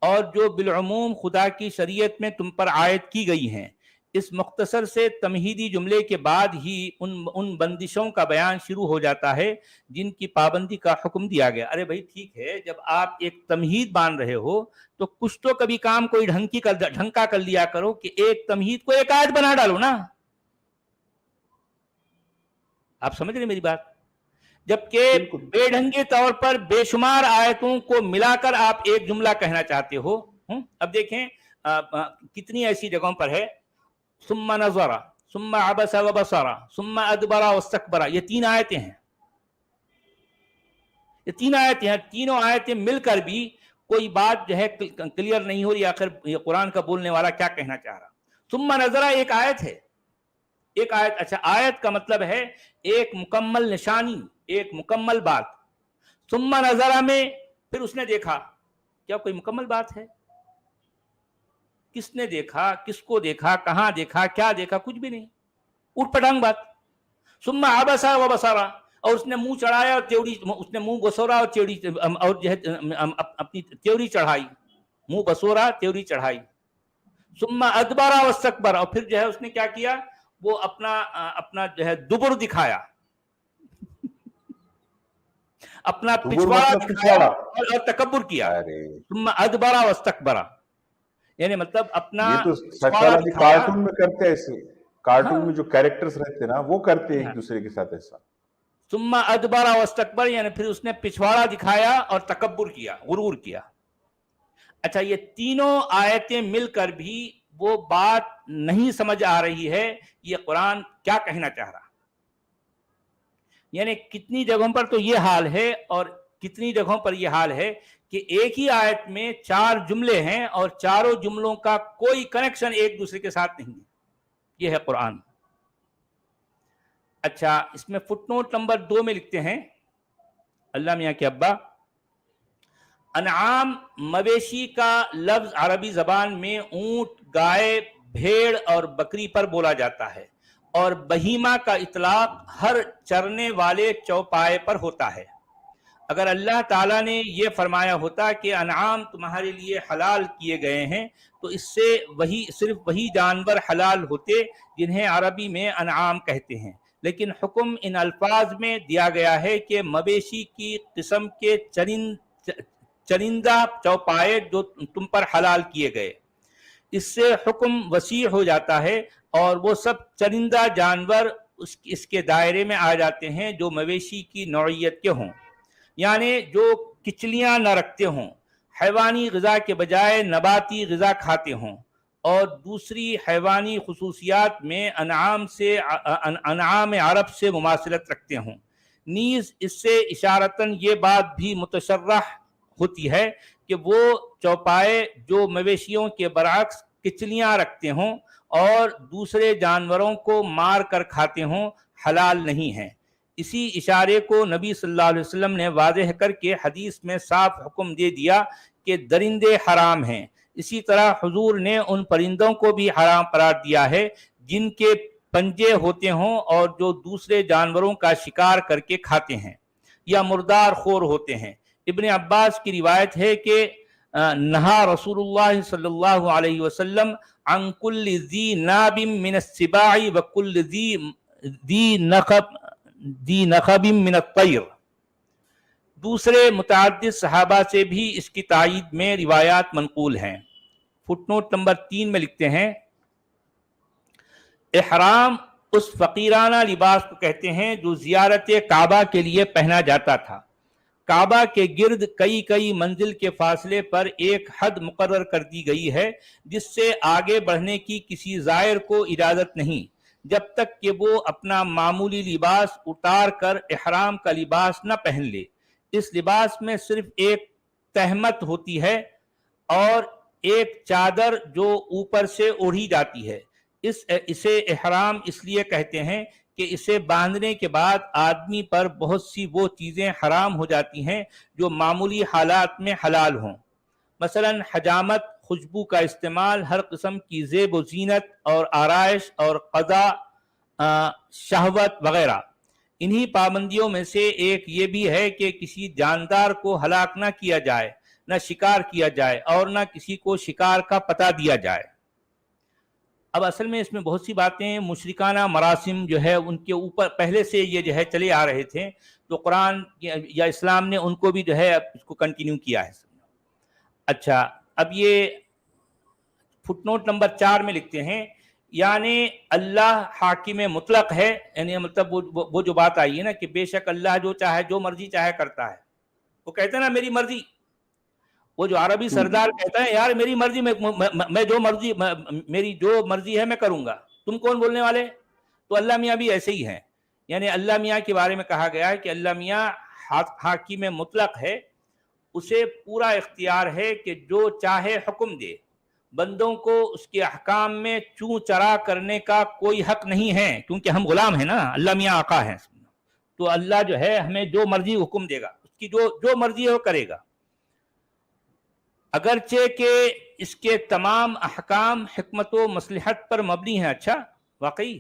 S1: اور جو بالعموم خدا کی شریعت میں تم پر عائد کی گئی ہیں. اس مختصر سے تمہیدی جملے کے بعد ہی ان بندشوں کا بیان شروع ہو جاتا ہے جن کی پابندی کا حکم دیا گیا. ارے بھائی ٹھیک ہے، جب آپ ایک تمہید باندھ رہے ہو تو کچھ تو کبھی کام کوئی ڈھنگ کا کر لیا کرو کہ ایک تمہید کو ایک آیت بنا ڈالو نا. آپ سمجھ رہے میری بات؟ جبکہ بے ڈھنگے طور پر بے شمار آیتوں کو ملا کر آپ ایک جملہ کہنا چاہتے ہو. اب دیکھیں کتنی ایسی جگہوں پر ہے، ثم نظر ثم عبس وبصر ثم ادبر واستكبر، یہ 3 آیتیں ہیں، یہ 3 آیتیں ہیں. تینوں آیتیں مل کر بھی کوئی بات جو ہے کلیئر نہیں ہو رہی آخر یہ قرآن کا بولنے والا کیا کہنا چاہ رہا. ثم نظر ایک آیت ہے، ایک آیت. اچھا آیت کا مطلب ہے ایک مکمل نشانی، ایک مکمل بات. ثم نظر میں پھر اس نے دیکھا، کیا کوئی مکمل بات ہے؟ کس نے دیکھا، کس کو دیکھا، کہاں دیکھا، کیا دیکھا؟ کچھ بھی نہیں، اٹھ پٹانگ بات. ثم عبس وبصر، اور اس نے منہ چڑھایا اور تیوری، اس نے منہ بسورا اور تیوری، اور جو ہے اپنی تیوری چڑھائی، منہ بسورا تیوری چڑھائی. ثم ادبر واستكبر، اور پھر جو ہے اس نے کیا کیا، وہ اپنا جو ہے دبر دکھایا، اپنا پچھواڑا دکھایا اور تکبر کیا. ثم ادبر واستكبر، یعنی مطلب اپنا
S2: یہ تو سچ والا جی کارٹون میں کرتے ہیں ایسے، کارٹون میں جو کیریکٹرز رہتے ہیں نا وہ کرتے ہیں ایک دوسرے کے ساتھ ایسا.
S1: ثم ادبر واستکبر یعنی پھر اس نے پچھواڑا دکھایا اور تکبر کیا، غرور کیا۔ اچھا، یہ تینوں آیتیں مل کر بھی وہ بات نہیں سمجھ آ رہی ہے یہ قرآن کیا کہنا چاہ رہا، یعنی کتنی جگہوں پر تو یہ حال ہے اور کتنی جگہوں پر یہ حال ہے کہ ایک ہی آیت میں 4 جملے ہیں اور چاروں جملوں کا کوئی کنیکشن ایک دوسرے کے ساتھ نہیں ہے۔ یہ ہے قرآن۔ اچھا، اس میں فٹ نوٹ نمبر 2 میں لکھتے ہیں اللہ میاں کے ابا، انعام مویشی کا لفظ عربی زبان میں اونٹ، گائے، بھیڑ اور بکری پر بولا جاتا ہے، اور بہیمہ کا اطلاق ہر چرنے والے چوپائے پر ہوتا ہے۔ اگر اللہ تعالیٰ نے یہ فرمایا ہوتا کہ انعام تمہارے لیے حلال کیے گئے ہیں تو اس سے صرف وہی جانور حلال ہوتے جنہیں عربی میں انعام کہتے ہیں، لیکن حکم ان الفاظ میں دیا گیا ہے کہ مویشی کی قسم کے چرندہ چوپائے جو تم پر حلال کیے گئے۔ اس سے حکم وسیع ہو جاتا ہے اور وہ سب چرندہ جانور اس کے دائرے میں آ جاتے ہیں جو مویشی کی نوعیت کے ہوں، یعنی جو کچلیاں نہ رکھتے ہوں، حیوانی غذا کے بجائے نباتی غذا کھاتے ہوں، اور دوسری حیوانی خصوصیات میں انعام عرب سے مماثلت رکھتے ہوں۔ نیز اس سے اشارتاً یہ بات بھی متشرح ہوتی ہے کہ وہ چوپائے جو مویشیوں کے برعکس کچلیاں رکھتے ہوں اور دوسرے جانوروں کو مار کر کھاتے ہوں حلال نہیں ہیں۔ اسی اشارے کو نبی صلی اللہ علیہ وسلم نے واضح کر کے حدیث میں صاف حکم دے دیا کہ درندے حرام ہیں۔ اسی طرح حضور نے ان پرندوں کو بھی حرام قرار دیا ہے جن کے پنجے ہوتے ہوں اور جو دوسرے جانوروں کا شکار کر کے کھاتے ہیں یا مردار خور ہوتے ہیں۔ ابن عباس کی روایت ہے کہ نہا رسول اللہ صلی اللہ علیہ وسلم عن کل ذی ناب من السباع وکل ذی نخب من الطیر۔ دوسرے متعدد صحابہ سے بھی اس کی تائید میں روایات منقول ہیں۔ فٹ نوٹ نمبر 3 میں لکھتے ہیں، احرام اس فقیرانہ لباس کو کہتے ہیں جو زیارت کعبہ کے لیے پہنا جاتا تھا۔ کعبہ کے گرد کئی منزل کے فاصلے پر ایک حد مقرر کر دی گئی ہے جس سے آگے بڑھنے کی کسی زائر کو اجازت نہیں جب تک کہ وہ اپنا معمولی لباس اتار کر احرام کا لباس نہ پہن لے۔ اس لباس میں صرف ایک تہمت ہوتی ہے اور ایک چادر جو اوپر سے اوڑھی جاتی ہے۔ اسے احرام اس لیے کہتے ہیں کہ اسے باندھنے کے بعد آدمی پر بہت سی وہ چیزیں حرام ہو جاتی ہیں جو معمولی حالات میں حلال ہوں، مثلا حجامت، خوشبو کا استعمال، ہر قسم کی زیب و زینت اور آرائش اور قضاء شہوت وغیرہ۔ انہی پابندیوں میں سے ایک یہ بھی ہے کہ کسی جاندار کو ہلاک نہ کیا جائے، نہ شکار کیا جائے اور نہ کسی کو شکار کا پتہ دیا جائے۔ اب اصل میں اس میں بہت سی باتیں مشرکانہ مراسم جو ہے ان کے اوپر پہلے سے یہ جو ہے چلے آ رہے تھے، تو قرآن یا اسلام نے ان کو بھی جو ہے اس کو کنٹینیو کیا ہے۔ اچھا، اب یہ فٹ نوٹ نمبر 4 میں لکھتے ہیں، یعنی اللہ حاکم مطلق ہے، یعنی مطلب وہ جو بات آئی ہے نا کہ بے شک اللہ جو چاہے جو مرضی چاہے کرتا ہے۔ وہ کہتے ہیں نا میری مرضی، وہ جو عربی سردار کہتا ہے یار میری مرضی، میں جو مرضی، میری جو مرضی ہے میں کروں گا، تم کون بولنے والے؟ تو اللہ میاں بھی ایسے ہی ہیں، یعنی اللہ میاں کے بارے میں کہا گیا ہے کہ اللہ میاں حاکم مطلق ہے، اسے پورا اختیار ہے کہ جو چاہے حکم دے، بندوں کو اس کے احکام میں چوں چرا کرنے کا کوئی حق نہیں ہے، کیونکہ ہم غلام ہیں نا، اللہ میاں آقا ہیں، تو اللہ جو ہے ہمیں جو مرضی حکم دے گا، اس کی جو مرضی ہے وہ کرے گا، اگرچہ کہ اس کے تمام احکام حکمت و مصلحت پر مبنی ہیں۔ اچھا، واقعی،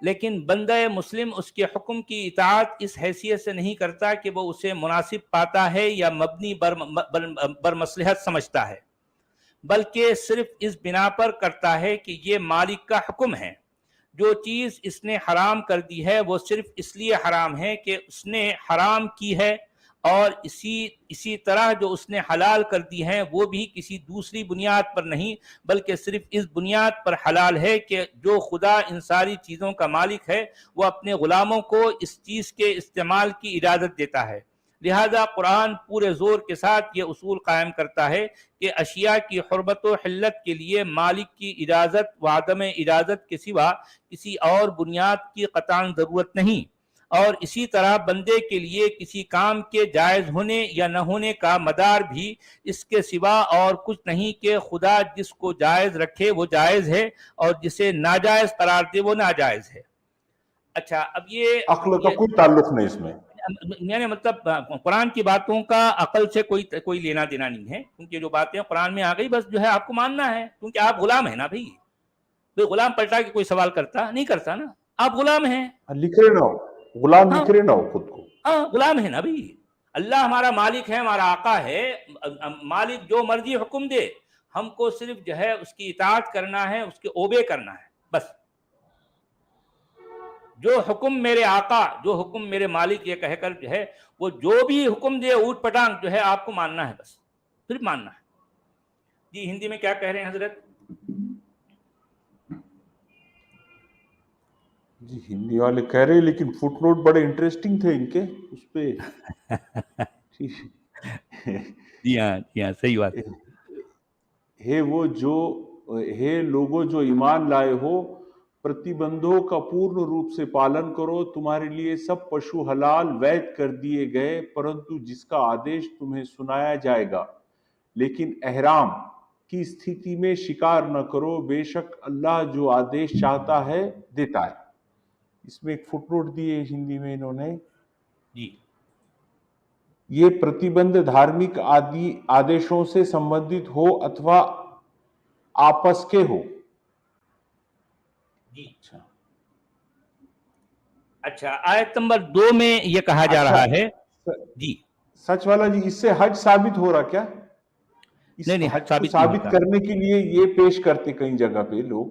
S1: لیکن بندہ مسلم اس کے حکم کی اطاعت اس حیثیت سے نہیں کرتا کہ وہ اسے مناسب پاتا ہے یا مبنی بر مصلحت سمجھتا ہے، بلکہ صرف اس بنا پر کرتا ہے کہ یہ مالک کا حکم ہے۔ جو چیز اس نے حرام کر دی ہے وہ صرف اس لیے حرام ہے کہ اس نے حرام کی ہے اور اسی طرح جو اس نے حلال کر دی ہیں وہ بھی کسی دوسری بنیاد پر نہیں بلکہ صرف اس بنیاد پر حلال ہے کہ جو خدا ان ساری چیزوں کا مالک ہے وہ اپنے غلاموں کو اس چیز کے استعمال کی اجازت دیتا ہے۔ لہذا قرآن پورے زور کے ساتھ یہ اصول قائم کرتا ہے کہ اشیاء کی حرمت و حلت کے لیے مالک کی اجازت و عدم اجازت کے سوا کسی اور بنیاد کی قطعاً ضرورت نہیں، اور اسی طرح بندے کے لیے کسی کام کے جائز ہونے یا نہ ہونے کا مدار بھی اس کے سوا اور کچھ نہیں کہ خدا جس کو جائز رکھے وہ جائز ہے اور جسے ناجائز قرار دے وہ ناجائز ہے۔ اچھا، اب یہ
S2: عقل کا کوئی تعلق نہیں اس میں،
S1: یعنی مطلب قرآن کی باتوں کا عقل سے کوئی لینا دینا نہیں ہے، کیونکہ جو باتیں قرآن میں آ گئی بس جو ہے آپ کو ماننا ہے، کیونکہ آپ غلام ہیں نا بھائی، غلام پلٹا کے کوئی سوال کرتا نہیں کرتا نا، آپ غلام ہیں،
S2: لکھ رہے نہ ہو، غلام لکھ رہے نہ ہو خود کو،
S1: ہاں غلام ہے نا بھائی۔ اللہ ہمارا مالک ہے، ہمارا آقا ہے، مالک جو مرضی حکم دے ہم کو صرف جو ہے اس کی اطاعت کرنا ہے، اس کے اوبے کرنا ہے بس۔ جو حکم میرے آقا، جو حکم میرے مالک یہ کہہ کر جو ہے وہ جو بھی حکم دے اوٹ پٹانگ جو ہے آپ کو ماننا ہے، بس صرف ماننا ہے۔ جی ہندی میں کیا کہہ رہے ہیں حضرت؟
S2: جی ہندی والے کہہ رہے ہیں لیکن فٹ نوٹ بڑے انٹرسٹنگ تھے ان کے، اس پہ
S1: جی ہاں صحیح بات
S2: ہے وہ جو ہے لوگوں جو ایمان لائے ہو، پرتیبندھوں کا پورن روپ سے پالن کرو، تمہارے لیے سب پشو حلال وید کر دیے گئے پرنتو جس کا آدیش تمہیں سنایا جائے گا، لیکن احرام کی استھتی میں شکار نہ کرو، بے شک اللہ جو آدیش چاہتا ہے دیتا ہے۔ اس میں ایک فٹ نوٹ دی ہے ہندی میں انہوں نے،
S1: جی
S2: یہ پرتیبندھ دھارمک آدیشوں سے سمبندھت ہو اتوا آپس کے ہو۔
S1: جی اچھا، آیت نمبر 2 میں یہ کہا جا رہا ہے، جی
S2: سچ والا جی اس سے حج ثابت ہو رہا کیا؟
S1: نہیں
S2: حج
S1: ثابت
S2: کو ثابت کرنے کے لیے یہ پیش کرتے کئی جگہ پہ لوگ،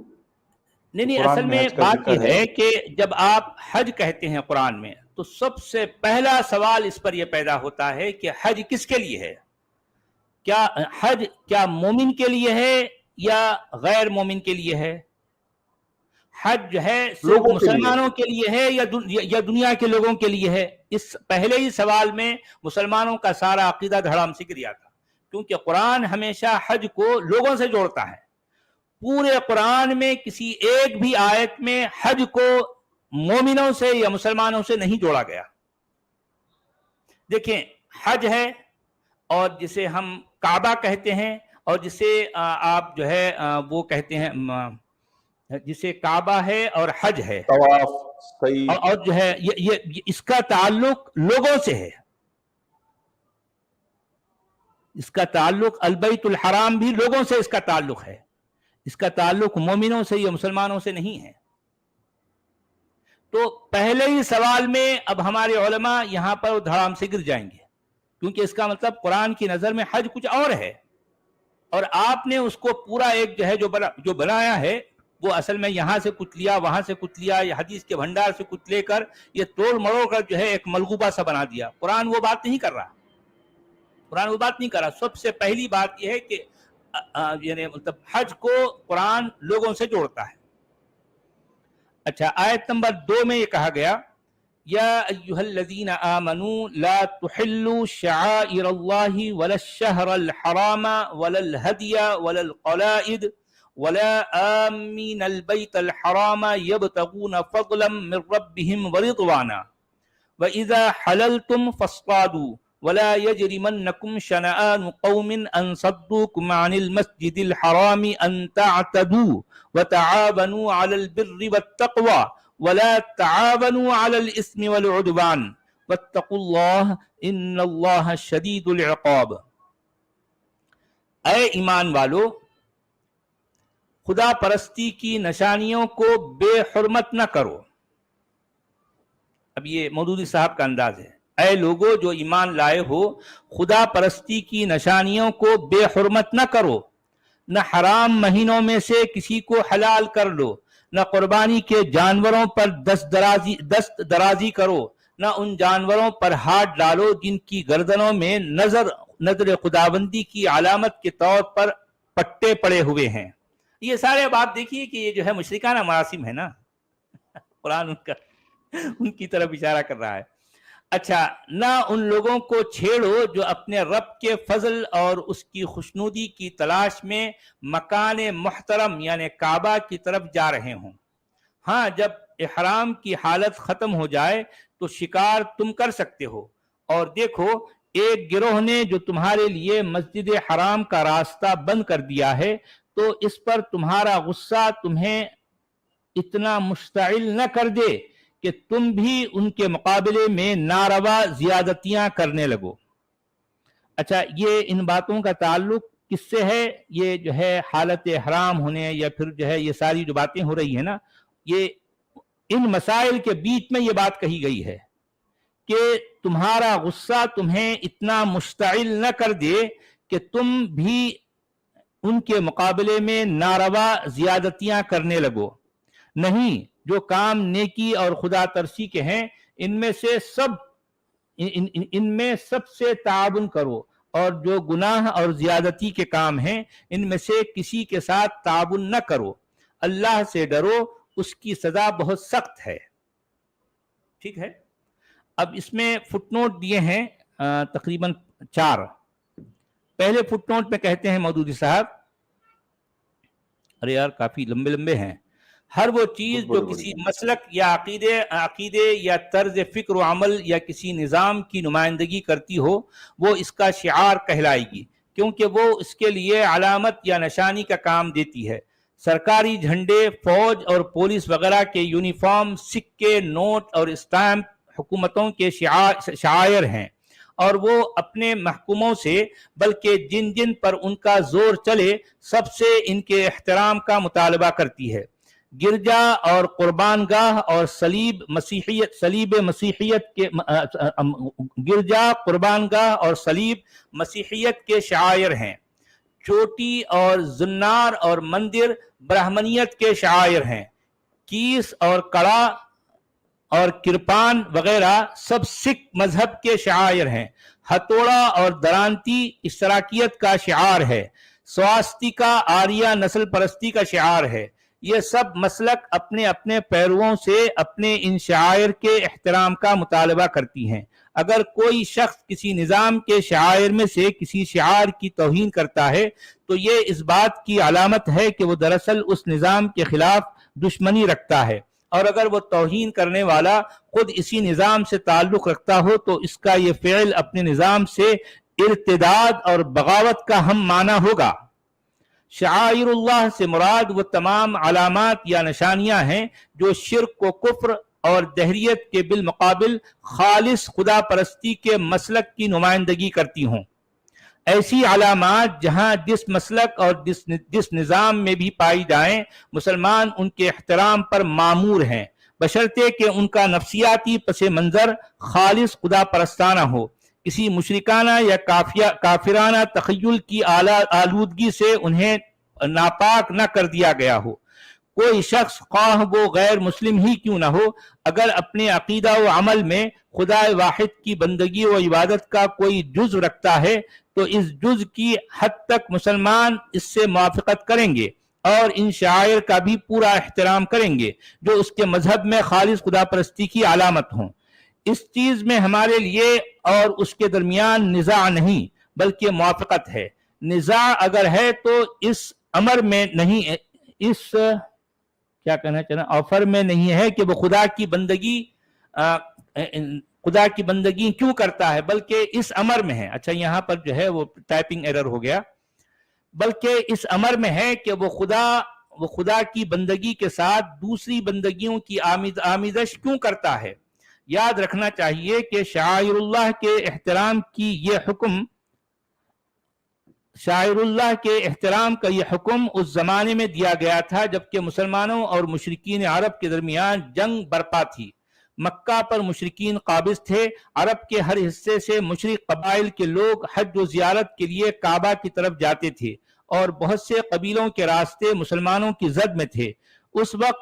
S1: نہیں
S2: قرآن
S1: اصل میں
S2: حج کا
S1: بات
S2: ذکر
S1: یہ ہے کہ جب آپ حج کہتے ہیں قرآن میں تو سب سے پہلا سوال اس پر یہ پیدا ہوتا ہے کہ حج کس کے لیے ہے؟ کیا حج کیا مومن کے لیے ہے یا غیر مومن کے لیے ہے؟ حج جو ہے صرف مسلمانوں کے لیے ہے یا دنیا کے لوگوں کے لیے ہے؟ اس پہلے ہی سوال میں مسلمانوں کا سارا عقیدہ دھڑام سے گر جاتا، کیونکہ قرآن ہمیشہ حج کو لوگوں سے جوڑتا ہے۔ پورے قرآن میں کسی ایک بھی آیت میں حج کو مومنوں سے یا مسلمانوں سے نہیں جوڑا گیا۔ دیکھیں حج ہے اور جسے ہم کعبہ کہتے ہیں اور جسے آپ جو ہے وہ کہتے ہیں جسے کعبہ ہے اور حج ہے اور جو ہے یہ اس کا تعلق لوگوں سے ہے، اس کا تعلق البیت الحرام بھی لوگوں سے اس کا تعلق ہے، اس کا تعلق مومنوں سے یا مسلمانوں سے نہیں ہے۔ تو پہلے ہی سوال میں اب ہمارے علماء یہاں پر دھڑام سے گر جائیں گے، کیونکہ اس کا مطلب قرآن کی نظر میں حج کچھ اور ہے، اور آپ نے اس کو پورا ایک جو ہے جو بنایا ہے وہ اصل میں یہاں سے کچھ لیا وہاں سے کچھ لیا، یہ حدیث کے بھنڈار سے کچھ لے کر یہ توڑ مڑوڑ کر جو ہے ایک ملغوبہ سا بنا دیا۔ قرآن وہ بات نہیں کر رہا، قرآن وہ بات نہیں کر رہا۔ سب سے پہلی بات یہ ہے کہ یعنی مطلب حج کو قرآن لوگوں سے جوڑتا ہے۔ اچھا، آیت نمبر 2 میں یہ کہا گیا یا ایھا الذین آمنوا لا تحلوا شعائر اللہ ولا الشہر الحرام ولا الہدی ولا القلائد ولا آمین البیت الحرام یبتغون فضلا من ربهم ورضوانا وإذا حللتم فاصطادوا ولا يجرمنكم شنآن قوم أن صدوكم عن المسجد الحرام أن تعتدوا وتعاونوا على البر والتقوى ولا تعاونوا على الإثم والعدوان واتقوا الله إن الله شديد العقاب۔ اے ایمان والو، خدا پرستی کی نشانیوں کو بے حرمت نہ کرو۔ اب یہ مودودی صاحب کا انداز ہے، اے لوگو جو ایمان لائے ہو، خدا پرستی کی نشانیوں کو بے حرمت نہ کرو، نہ حرام مہینوں میں سے کسی کو حلال کر لو، نہ قربانی کے جانوروں پر دست درازی کرو، نہ ان جانوروں پر ہاتھ ڈالو جن کی گردنوں میں نظر خداوندی کی علامت کے طور پر پٹے پڑے ہوئے ہیں. یہ سارے اب آپ دیکھیے کہ یہ جو ہے مشرکانہ مراسم ہے نا، قرآن ان کی طرف اشارہ کر رہا ہے. اچھا، نہ ان لوگوں کو چھیڑو جو اپنے رب کے فضل اور اس کی خوشنودی کی تلاش میں مکان محترم یعنی کعبہ کی طرف جا رہے ہوں. ہاں، جب احرام کی حالت ختم ہو جائے تو شکار تم کر سکتے ہو. اور دیکھو، ایک گروہ نے جو تمہارے لیے مسجد حرام کا راستہ بند کر دیا ہے، تو اس پر تمہارا غصہ تمہیں اتنا مشتعل نہ کر دے کہ تم بھی ان کے مقابلے میں ناروا زیادتیاں کرنے لگو. اچھا، یہ ان باتوں کا تعلق کس سے ہے؟ یہ جو ہے حالت حرام ہونے یا پھر جو ہے یہ ساری جو باتیں ہو رہی ہیں نا، یہ ان مسائل کے بیچ میں یہ بات کہی گئی ہے کہ تمہارا غصہ تمہیں اتنا مشتعل نہ کر دے کہ تم بھی ان کے مقابلے میں ناروا زیادتیاں کرنے لگو. نہیں، جو کام نیکی اور خدا ترسی کے ہیں ان میں سب سے تعاون کرو، اور جو گناہ اور زیادتی کے کام ہیں ان میں سے کسی کے ساتھ تعاون نہ کرو. اللہ سے ڈرو، اس کی سزا بہت سخت ہے. ٹھیک ہے، اب اس میں فٹ نوٹ دیے ہیں تقریباً 4. پہلے فٹ نوٹ میں کہتے ہیں مودودی صاحب، ارے یار کافی لمبے لمبے ہیں، ہر وہ چیز جو کسی مسلک یا عقیدے یا طرز فکر و عمل یا کسی نظام کی نمائندگی کرتی ہو وہ اس کا شعار کہلائے گی، کیونکہ وہ اس کے لیے علامت یا نشانی کا کام دیتی ہے. سرکاری جھنڈے، فوج اور پولیس وغیرہ کے یونیفارم، سکے، نوٹ اور اسٹامپ حکومتوں کے شعائر ہیں، اور وہ اپنے محکوموں سے بلکہ جن جن پر ان کا زور چلے سب سے ان کے احترام کا مطالبہ کرتی ہے. گرجا اور قربان گاہ اور صلیب مسیحیت کے شعائر ہیں. چوٹی اور زنار اور مندر برہمنیت کے شعائر ہیں. کیس اور کڑا اور کرپان وغیرہ سب سکھ مذہب کے شعائر ہیں. ہتھوڑا اور درانتی اشتراکیت کا شعار ہے. سواستیکا آریہ نسل پرستی کا شعار ہے. یہ سب مسلک اپنے اپنے پیرووں سے اپنے ان شعائر کے احترام کا مطالبہ کرتی ہیں. اگر کوئی شخص کسی نظام کے شعائر میں سے کسی شعار کی توہین کرتا ہے تو یہ اس بات کی علامت ہے کہ وہ دراصل اس نظام کے خلاف دشمنی رکھتا ہے، اور اگر وہ توہین کرنے والا خود اسی نظام سے تعلق رکھتا ہو تو اس کا یہ فعل اپنے نظام سے ارتداد اور بغاوت کا ہم معنی ہوگا. شعائر اللہ سے مراد وہ تمام علامات یا نشانیاں ہیں جو شرک و کفر اور دہریت کے بالمقابل خالص خدا پرستی کے مسلک کی نمائندگی کرتی ہوں. ایسی علامات جہاں جس مسلک اور جس نظام میں بھی پائی جائیں مسلمان ان کے احترام پر مامور ہیں، بشرطے کہ ان کا نفسیاتی پس منظر خالص خدا پرستانہ ہو، کسی مشرکانہ یا کافرانہ تخیل کی آلودگی سے انہیں ناپاک نہ کر دیا گیا ہو. کوئی شخص خواہ وہ غیر مسلم ہی کیوں نہ ہو، اگر اپنے عقیدہ و عمل میں خدا واحد کی بندگی و عبادت کا کوئی جز رکھتا ہے تو اس جز کی حد تک مسلمان اس سے موافقت کریں گے اور ان شعائر کا بھی پورا احترام کریں گے جو اس کے مذہب میں خالص خدا پرستی کی علامت ہوں. اس چیز میں ہمارے لیے اور اس کے درمیان نزاع نہیں بلکہ موافقت ہے. نزاع اگر ہے تو اس امر میں نہیں، اس کیا کہنا چاہنا آفر میں نہیں ہے کہ وہ خدا کی بندگی کیوں کرتا ہے، بلکہ اس امر میں ہے. اچھا، یہاں پر جو ہے وہ ٹائپنگ ایرر ہو گیا. بلکہ اس امر میں ہے کہ وہ خدا کی بندگی کے ساتھ دوسری بندگیوں کی آمیزش کیوں کرتا ہے. یاد رکھنا چاہیے کہ شاعر اللہ کے احترام کا یہ حکم اس زمانے میں دیا گیا تھا جبکہ مسلمانوں اور مشرکین عرب کے درمیان جنگ برپا تھی. مکہ پر مشرکین قابض تھے. عرب کے ہر حصے سے مشرک قبائل کے لوگ حج و زیارت کے لیے کعبہ کی طرف جاتے تھے اور بہت سے قبیلوں کے راستے مسلمانوں کی زد میں تھے. اس وقت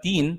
S1: 3,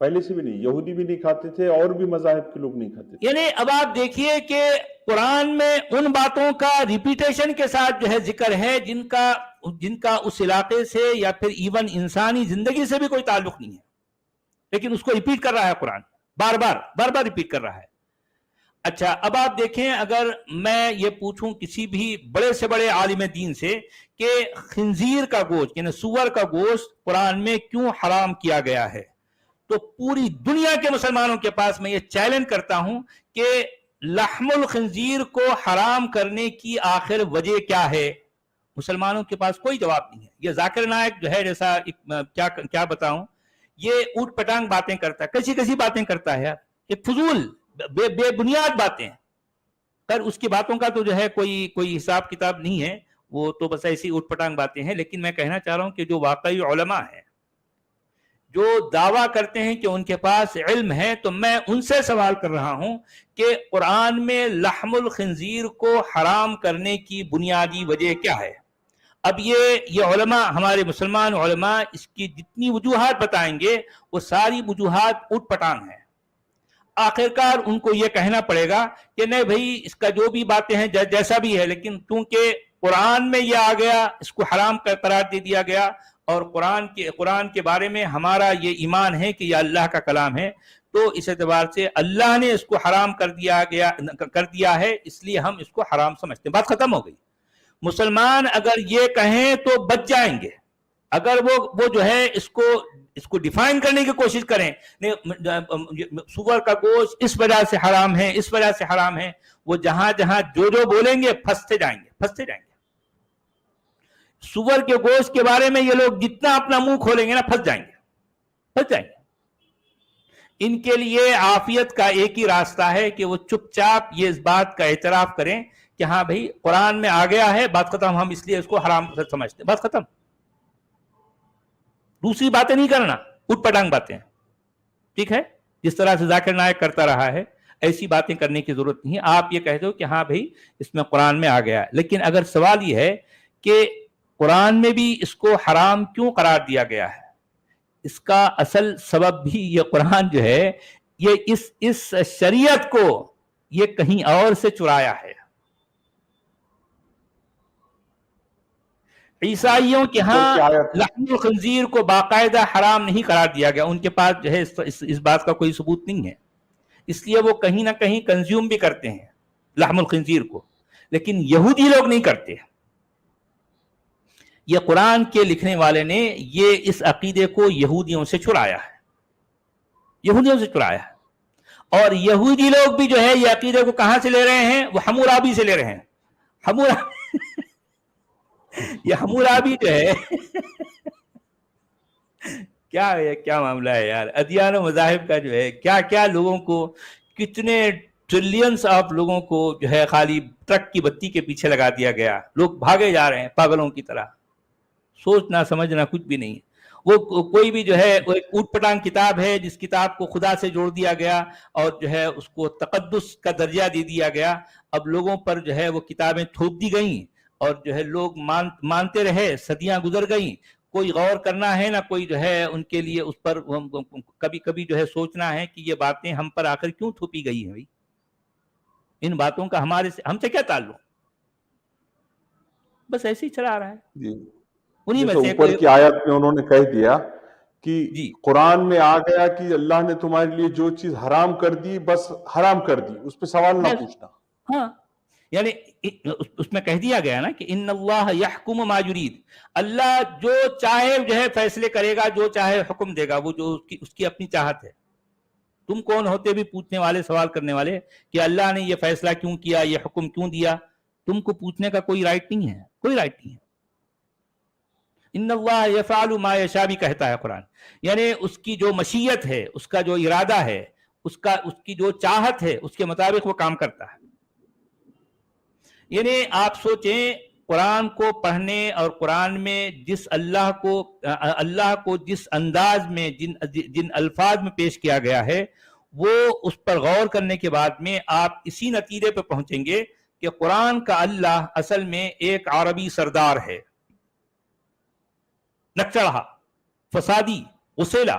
S2: پہلے سے بھی نہیں، یہودی بھی نہیں کھاتے تھے اور بھی مذاہب کے لوگ نہیں کھاتے تھے.
S1: یعنی اب آپ دیکھیے کہ قرآن میں ان باتوں کا ریپیٹیشن کے ساتھ جو ہے ذکر ہے جن کا اس علاقے سے یا پھر ایون انسانی زندگی سے بھی کوئی تعلق نہیں ہے، لیکن اس کو ریپیٹ کر رہا ہے قرآن، بار بار ریپیٹ کر رہا ہے. اچھا اب آپ دیکھیں، اگر میں یہ پوچھوں کسی بھی بڑے سے بڑے عالم دین سے کہ خنزیر کا گوشت یعنی سور کا گوشت قرآن میں کیوں حرام کیا گیا ہے، تو پوری دنیا کے مسلمانوں کے پاس میں یہ چیلنج کرتا ہوں کہ لحم الخنزیر کو حرام کرنے کی آخر وجہ کیا ہے. مسلمانوں کے پاس کوئی جواب نہیں ہے. یہ ذاکر نائک جو ہے جیسا کیا بتاؤں، یہ اوٹ پٹانگ باتیں کرتا ہے، کیسی باتیں کرتا ہے، یہ فضول بے بنیاد باتیں. پر اس کی باتوں کا تو جو ہے کوئی حساب کتاب نہیں ہے، وہ تو بس ایسی اوٹ پٹانگ باتیں ہیں. لیکن میں کہنا چاہ رہا ہوں کہ جو واقعی علماء ہیں، جو دعویٰ کرتے ہیں کہ ان کے پاس علم ہے، تو میں ان سے سوال کر رہا ہوں کہ قرآن میں لحم الخنزیر کو حرام کرنے کی بنیادی وجہ کیا ہے. اب یہ علماء، ہمارے مسلمان علماء اس کی جتنی وجوہات بتائیں گے وہ ساری وجوہات اوٹ پٹانگ ہیں. آخرکار ان کو یہ کہنا پڑے گا کہ نہیں بھائی، اس کا جو بھی باتیں ہیں جیسا بھی ہے، لیکن کیونکہ قرآن میں یہ آ گیا، اس کو حرام قرار دے دیا گیا، اور قرآن کے بارے میں ہمارا یہ ایمان ہے کہ یہ اللہ کا کلام ہے، تو اس اعتبار سے اللہ نے اس کو حرام کر دیا ہے، اس لیے ہم اس کو حرام سمجھتے ہیں. بات ختم ہو گئی. مسلمان اگر یہ کہیں تو بچ جائیں گے. اگر وہ جو ہے اس کو ڈیفائن کرنے کی کوشش کریں، سور کا گوشت اس وجہ سے حرام ہے، اس وجہ سے حرام ہے، وہ جہاں جو بولیں گے پھنستے جائیں گے. سور کے گوشت کے بارے میں یہ لوگ جتنا اپنا منہ کھولیں گے نا، پھنس جائیں گے. ان کے لیے عافیت کا ایک ہی راستہ ہے کہ وہ چپ چاپ یہ اس بات کا اعتراف کریں کہ ہاں بھائی قرآن میں آ گیا ہے، بات ختم، ہم اس لیے اس کو حرام سمجھتے ہیں، بات ختم. دوسری باتیں نہیں کرنا، اٹھ پٹانگ باتیں. ٹھیک ہے، جس طرح سے ذاکر نائک کرتا رہا ہے، ایسی باتیں کرنے کی ضرورت نہیں ہے. آپ یہ کہہ دو کہ ہاں بھائی اس میں قرآن میں آ گیا ہے. لیکن اگر سوال یہ ہے کہ قرآن میں بھی اس کو حرام کیوں قرار دیا گیا ہے، اس کا اصل سبب بھی یہ قرآن جو ہے، یہ اس شریعت کو یہ کہیں اور سے چرایا ہے. عیسائیوں کے ہاں لحم الخنزیر کو باقاعدہ حرام نہیں قرار دیا گیا، ان کے پاس جو ہے اس بات کا کوئی ثبوت نہیں ہے، اس لیے وہ کہیں نہ کہیں کنزیوم بھی کرتے ہیں لحم الخنزیر کو. لیکن یہودی لوگ نہیں کرتے. یہ قرآن کے لکھنے والے نے یہ اس عقیدے کو یہودیوں سے چرایا ہے، اور یہودی لوگ بھی جو ہے یہ عقیدے کو کہاں سے لے رہے ہیں، وہ حمورابی سے لے رہے ہیں. یہ حمورابی جو ہے کیا معاملہ ہے یار. ادیان و مذاہب کا جو ہے کیا لوگوں کو، کتنے ٹریلینز آف لوگوں کو جو ہے خالی ٹرک کی بتی کے پیچھے لگا دیا گیا. لوگ بھاگے جا رہے ہیں پاگلوں کی طرح، سوچنا سمجھنا کچھ بھی نہیں. وہ کوئی بھی جو ہے ایک اوٹ پٹانگ کتاب ہے جس کتاب کو خدا سے جوڑ دیا گیا اور جو ہے اس کو تقدس کا درجہ دے دیا گیا. اب لوگوں پر جو ہے وہ کتابیں تھوپ دی گئیں اور جو ہے لوگ مانتے رہے، صدیاں گزر گئیں. کوئی غور کرنا ہے نہ کوئی جو ہے ان کے لیے اس پر کبھی جو ہے سوچنا ہے کہ یہ باتیں ہم پر آخر کیوں تھوپی گئی ہیں. ان باتوں کا ہم سے کیا تعلق، بس ایسے ہی چلا رہا ہے. انہی میں سے
S2: اوپر کی آیت میں انہوں نے کہہ دیا کہ
S1: جی
S2: قرآن میں آ گیا کہ اللہ نے تمہارے لیے جو چیز حرام کر دی بس حرام کر دی، اس پہ سوال نہ پوچھنا.
S1: ہاں، یعنی اس میں کہہ دیا گیا نا کہ ان اللہ یحکم ما یرید، اللہ جو چاہے جو ہے فیصلے کرے گا، جو چاہے حکم دے گا، وہ جو اس کی اپنی چاہت ہے. تم کون ہوتے بھی پوچھنے والے، سوال کرنے والے کہ اللہ نے یہ فیصلہ کیوں کیا، یہ حکم کیوں دیا؟ تم کو پوچھنے کا کوئی رائٹ نہیں ہے، کوئی رائٹ نہیں ہے. ان اللہ یفعل ما یشاء بھی کہتا ہے قرآن. یعنی اس کی جو مشیت ہے، اس کا جو ارادہ ہے، اس کی جو چاہت ہے، اس کے مطابق وہ کام کرتا ہے. یعنی آپ سوچیں، قرآن کو پڑھنے اور قرآن میں جس اللہ کو جس انداز میں جن الفاظ میں پیش کیا گیا ہے، وہ اس پر غور کرنے کے بعد میں آپ اسی نتیجے پہ پہنچیں گے کہ قرآن کا اللہ اصل میں ایک عربی سردار ہے، نکچڑھا، فسادی، غسیلا.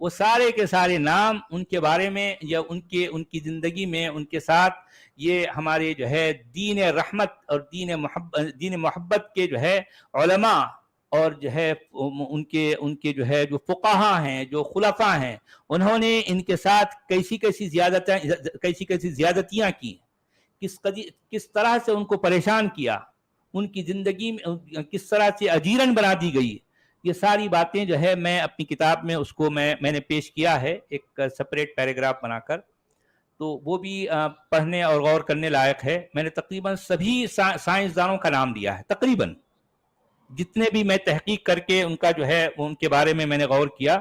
S1: وہ سارے کے سارے نام ان کے بارے میں یا ان کی زندگی میں ان کے ساتھ یہ ہمارے جو ہے دین رحمت اور دین محبت کے جو ہے علماء اور جو ہے ان کے جو ہے جو فقہا ہیں، جو خلفاء ہیں، انہوں نے ان کے ساتھ کیسی کیسی زیادتیاں کی، کس طرح سے ان کو پریشان کیا، ان کی زندگی میں کس طرح سے اجیرن بنا دی گئی، یہ ساری باتیں جو ہے میں اپنی کتاب میں اس کو میں نے پیش کیا ہے ایک سپریٹ پیراگراف بنا کر، تو وہ بھی پڑھنے اور غور کرنے لائق ہے۔ میں نے تقریباً سبھی سائنسدانوں کا نام لیا ہے، تقریباً جتنے بھی میں تحقیق کر کے ان کا جو ہے ان کے بارے میں نے غور کیا،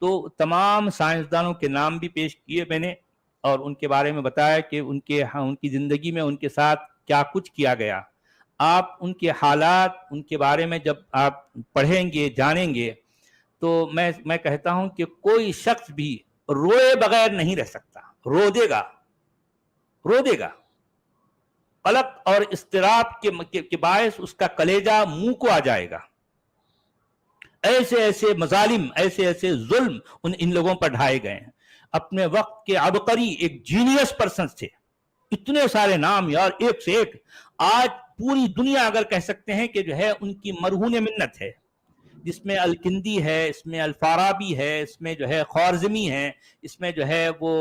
S1: تو تمام سائنسدانوں کے نام بھی پیش کیے میں نے، اور ان کے بارے میں بتایا کہ ان کی زندگی میں ان کے ساتھ کیا کچھ کیا گیا۔ آپ ان کے حالات، ان کے بارے میں جب آپ پڑھیں گے، جانیں گے، تو میں کہتا ہوں کہ کوئی شخص بھی روئے بغیر نہیں رہ سکتا، رو دے گا قلق اور اضطراب کے باعث اس کا کلیجہ منہ کو آ جائے گا۔ ایسے مظالم، ایسے ظلم ان لوگوں پر ڈھائے گئے ہیں۔ اپنے وقت کے عبقری، ایک جینیس پرسنز تھے، اتنے سارے نام یار، ایک سے ایک۔ آج پوری دنیا اگر کہہ سکتے ہیں کہ جو ہے ان کی مرہون منت ہے، جس میں الکندی ہے، اس میں الفارابی ہے، اس میں جو ہے خوارزمی ہے، اس میں جو ہے وہ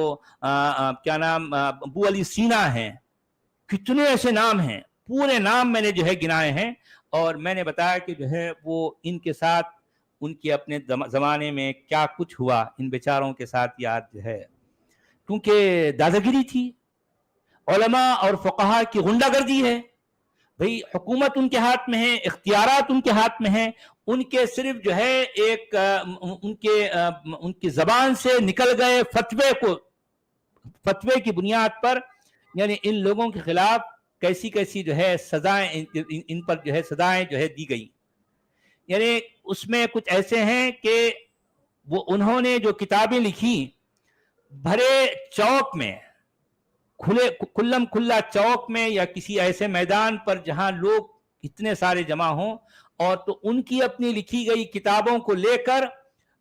S1: کیا نام ابو علی سینا ہیں، کتنے ایسے نام ہیں، پورے نام میں نے جو ہے گنائے ہیں، اور میں نے بتایا کہ جو ہے وہ ان کے ساتھ ان کے اپنے زمانے میں کیا کچھ ہوا ان بیچاروں کے ساتھ یاد جو ہے، کیونکہ دادا گیری تھی، علماء اور فقہا کی غنڈہ گردی ہے، بھئی حکومت ان کے ہاتھ میں ہے، اختیارات ان کے ہاتھ میں ہیں، ان کے صرف جو ہے ایک ان کی زبان سے نکل گئے فتوے کی بنیاد پر، یعنی ان لوگوں کے خلاف کیسی جو ہے سزائیں ان پر جو ہے سزائیں جو ہے دی گئی۔ یعنی اس میں کچھ ایسے ہیں کہ وہ انہوں نے جو کتابیں لکھی بھرے چوک میں، کھلم کھلا چوک میں یا کسی ایسے میدان پر جہاں لوگ اتنے سارے جمع ہوں، اور تو ان کی اپنی لکھی گئی کتابوں کو لے کر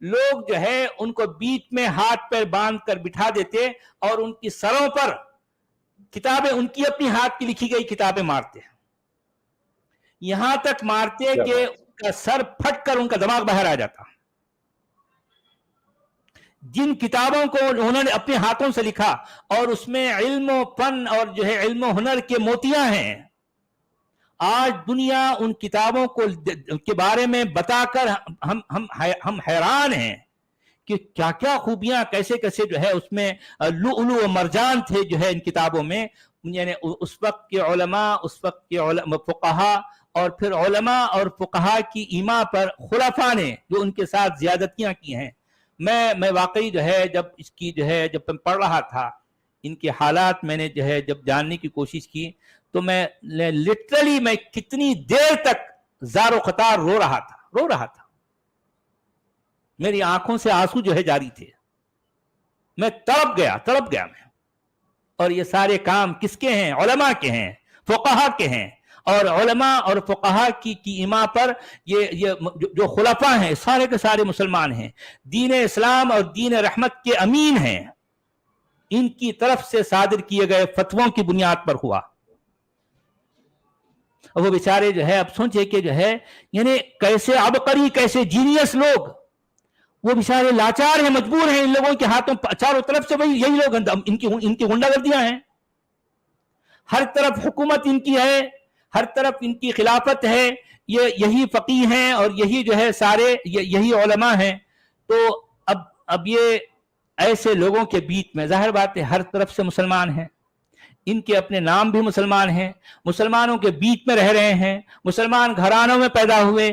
S1: لوگ جو ہے ان کو بیچ میں ہاتھ پیر باندھ کر بٹھا دیتے اور ان کی سروں پر کتابیں، ان کی اپنی ہاتھ کی لکھی گئی کتابیں مارتے، یہاں تک مارتے کہ ان کا سر پھٹ کر ان کا دماغ باہر آ جاتا۔ جن کتابوں کو انہوں نے اپنے ہاتھوں سے لکھا اور اس میں علم و فن اور جو ہے علم و ہنر کے موتیاں ہیں، آج دنیا ان کتابوں کے بارے میں بتا کر ہم حیران ہیں کہ کیا کیا خوبیاں، کیسے جو ہے اس میں لؤلؤ و مرجان تھے جو ہے ان کتابوں میں۔ یعنی اس وقت کے علماء، اس وقت کے فقہا، اور پھر علماء اور فقہا کی ایما پر خلفاء نے جو ان کے ساتھ زیادتیاں کی ہیں۔ میں واقعی جو ہے جب اس کی جو ہے جب میں پڑھ رہا تھا ان کے حالات، میں نے جو ہے جب جاننے کی کوشش کی، تو میں لٹرلی میں کتنی دیر تک زار و قطار رو رہا تھا، میری آنکھوں سے آنسو جو ہے جاری تھے، میں تڑپ گیا میں۔ اور یہ سارے کام کس کے ہیں؟ علماء کے ہیں، فقہا کے ہیں، اور علماء اور فقہا کی ایما پر یہ جو خلفاء ہیں سارے کے سارے مسلمان ہیں، دین اسلام اور دین رحمت کے امین ہیں، ان کی طرف سے صادر کیے گئے فتووں کی بنیاد پر ہوا۔ اور وہ بیچارے جو ہے اب سوچے کہ جو ہے یعنی کیسے عبقری، کیسے جینیس لوگ، وہ بیچارے لاچار ہیں، مجبور ہیں، ان لوگوں کے ہاتھوں چاروں طرف سے وہی یہی لوگ ان کی غنڈہ گردیاں ہیں، ہر طرف حکومت ان کی ہے، ہر طرف ان کی خلافت ہے، یہی فقیہ ہیں اور یہی جو ہے سارے یہی علماء ہیں۔ تو اب یہ ایسے لوگوں کے بیچ میں ظاہر بات ہے ہر طرف سے مسلمان ہیں، ان کے اپنے نام بھی مسلمان ہیں، مسلمانوں کے بیچ میں رہ رہے ہیں، مسلمان گھرانوں میں پیدا ہوئے،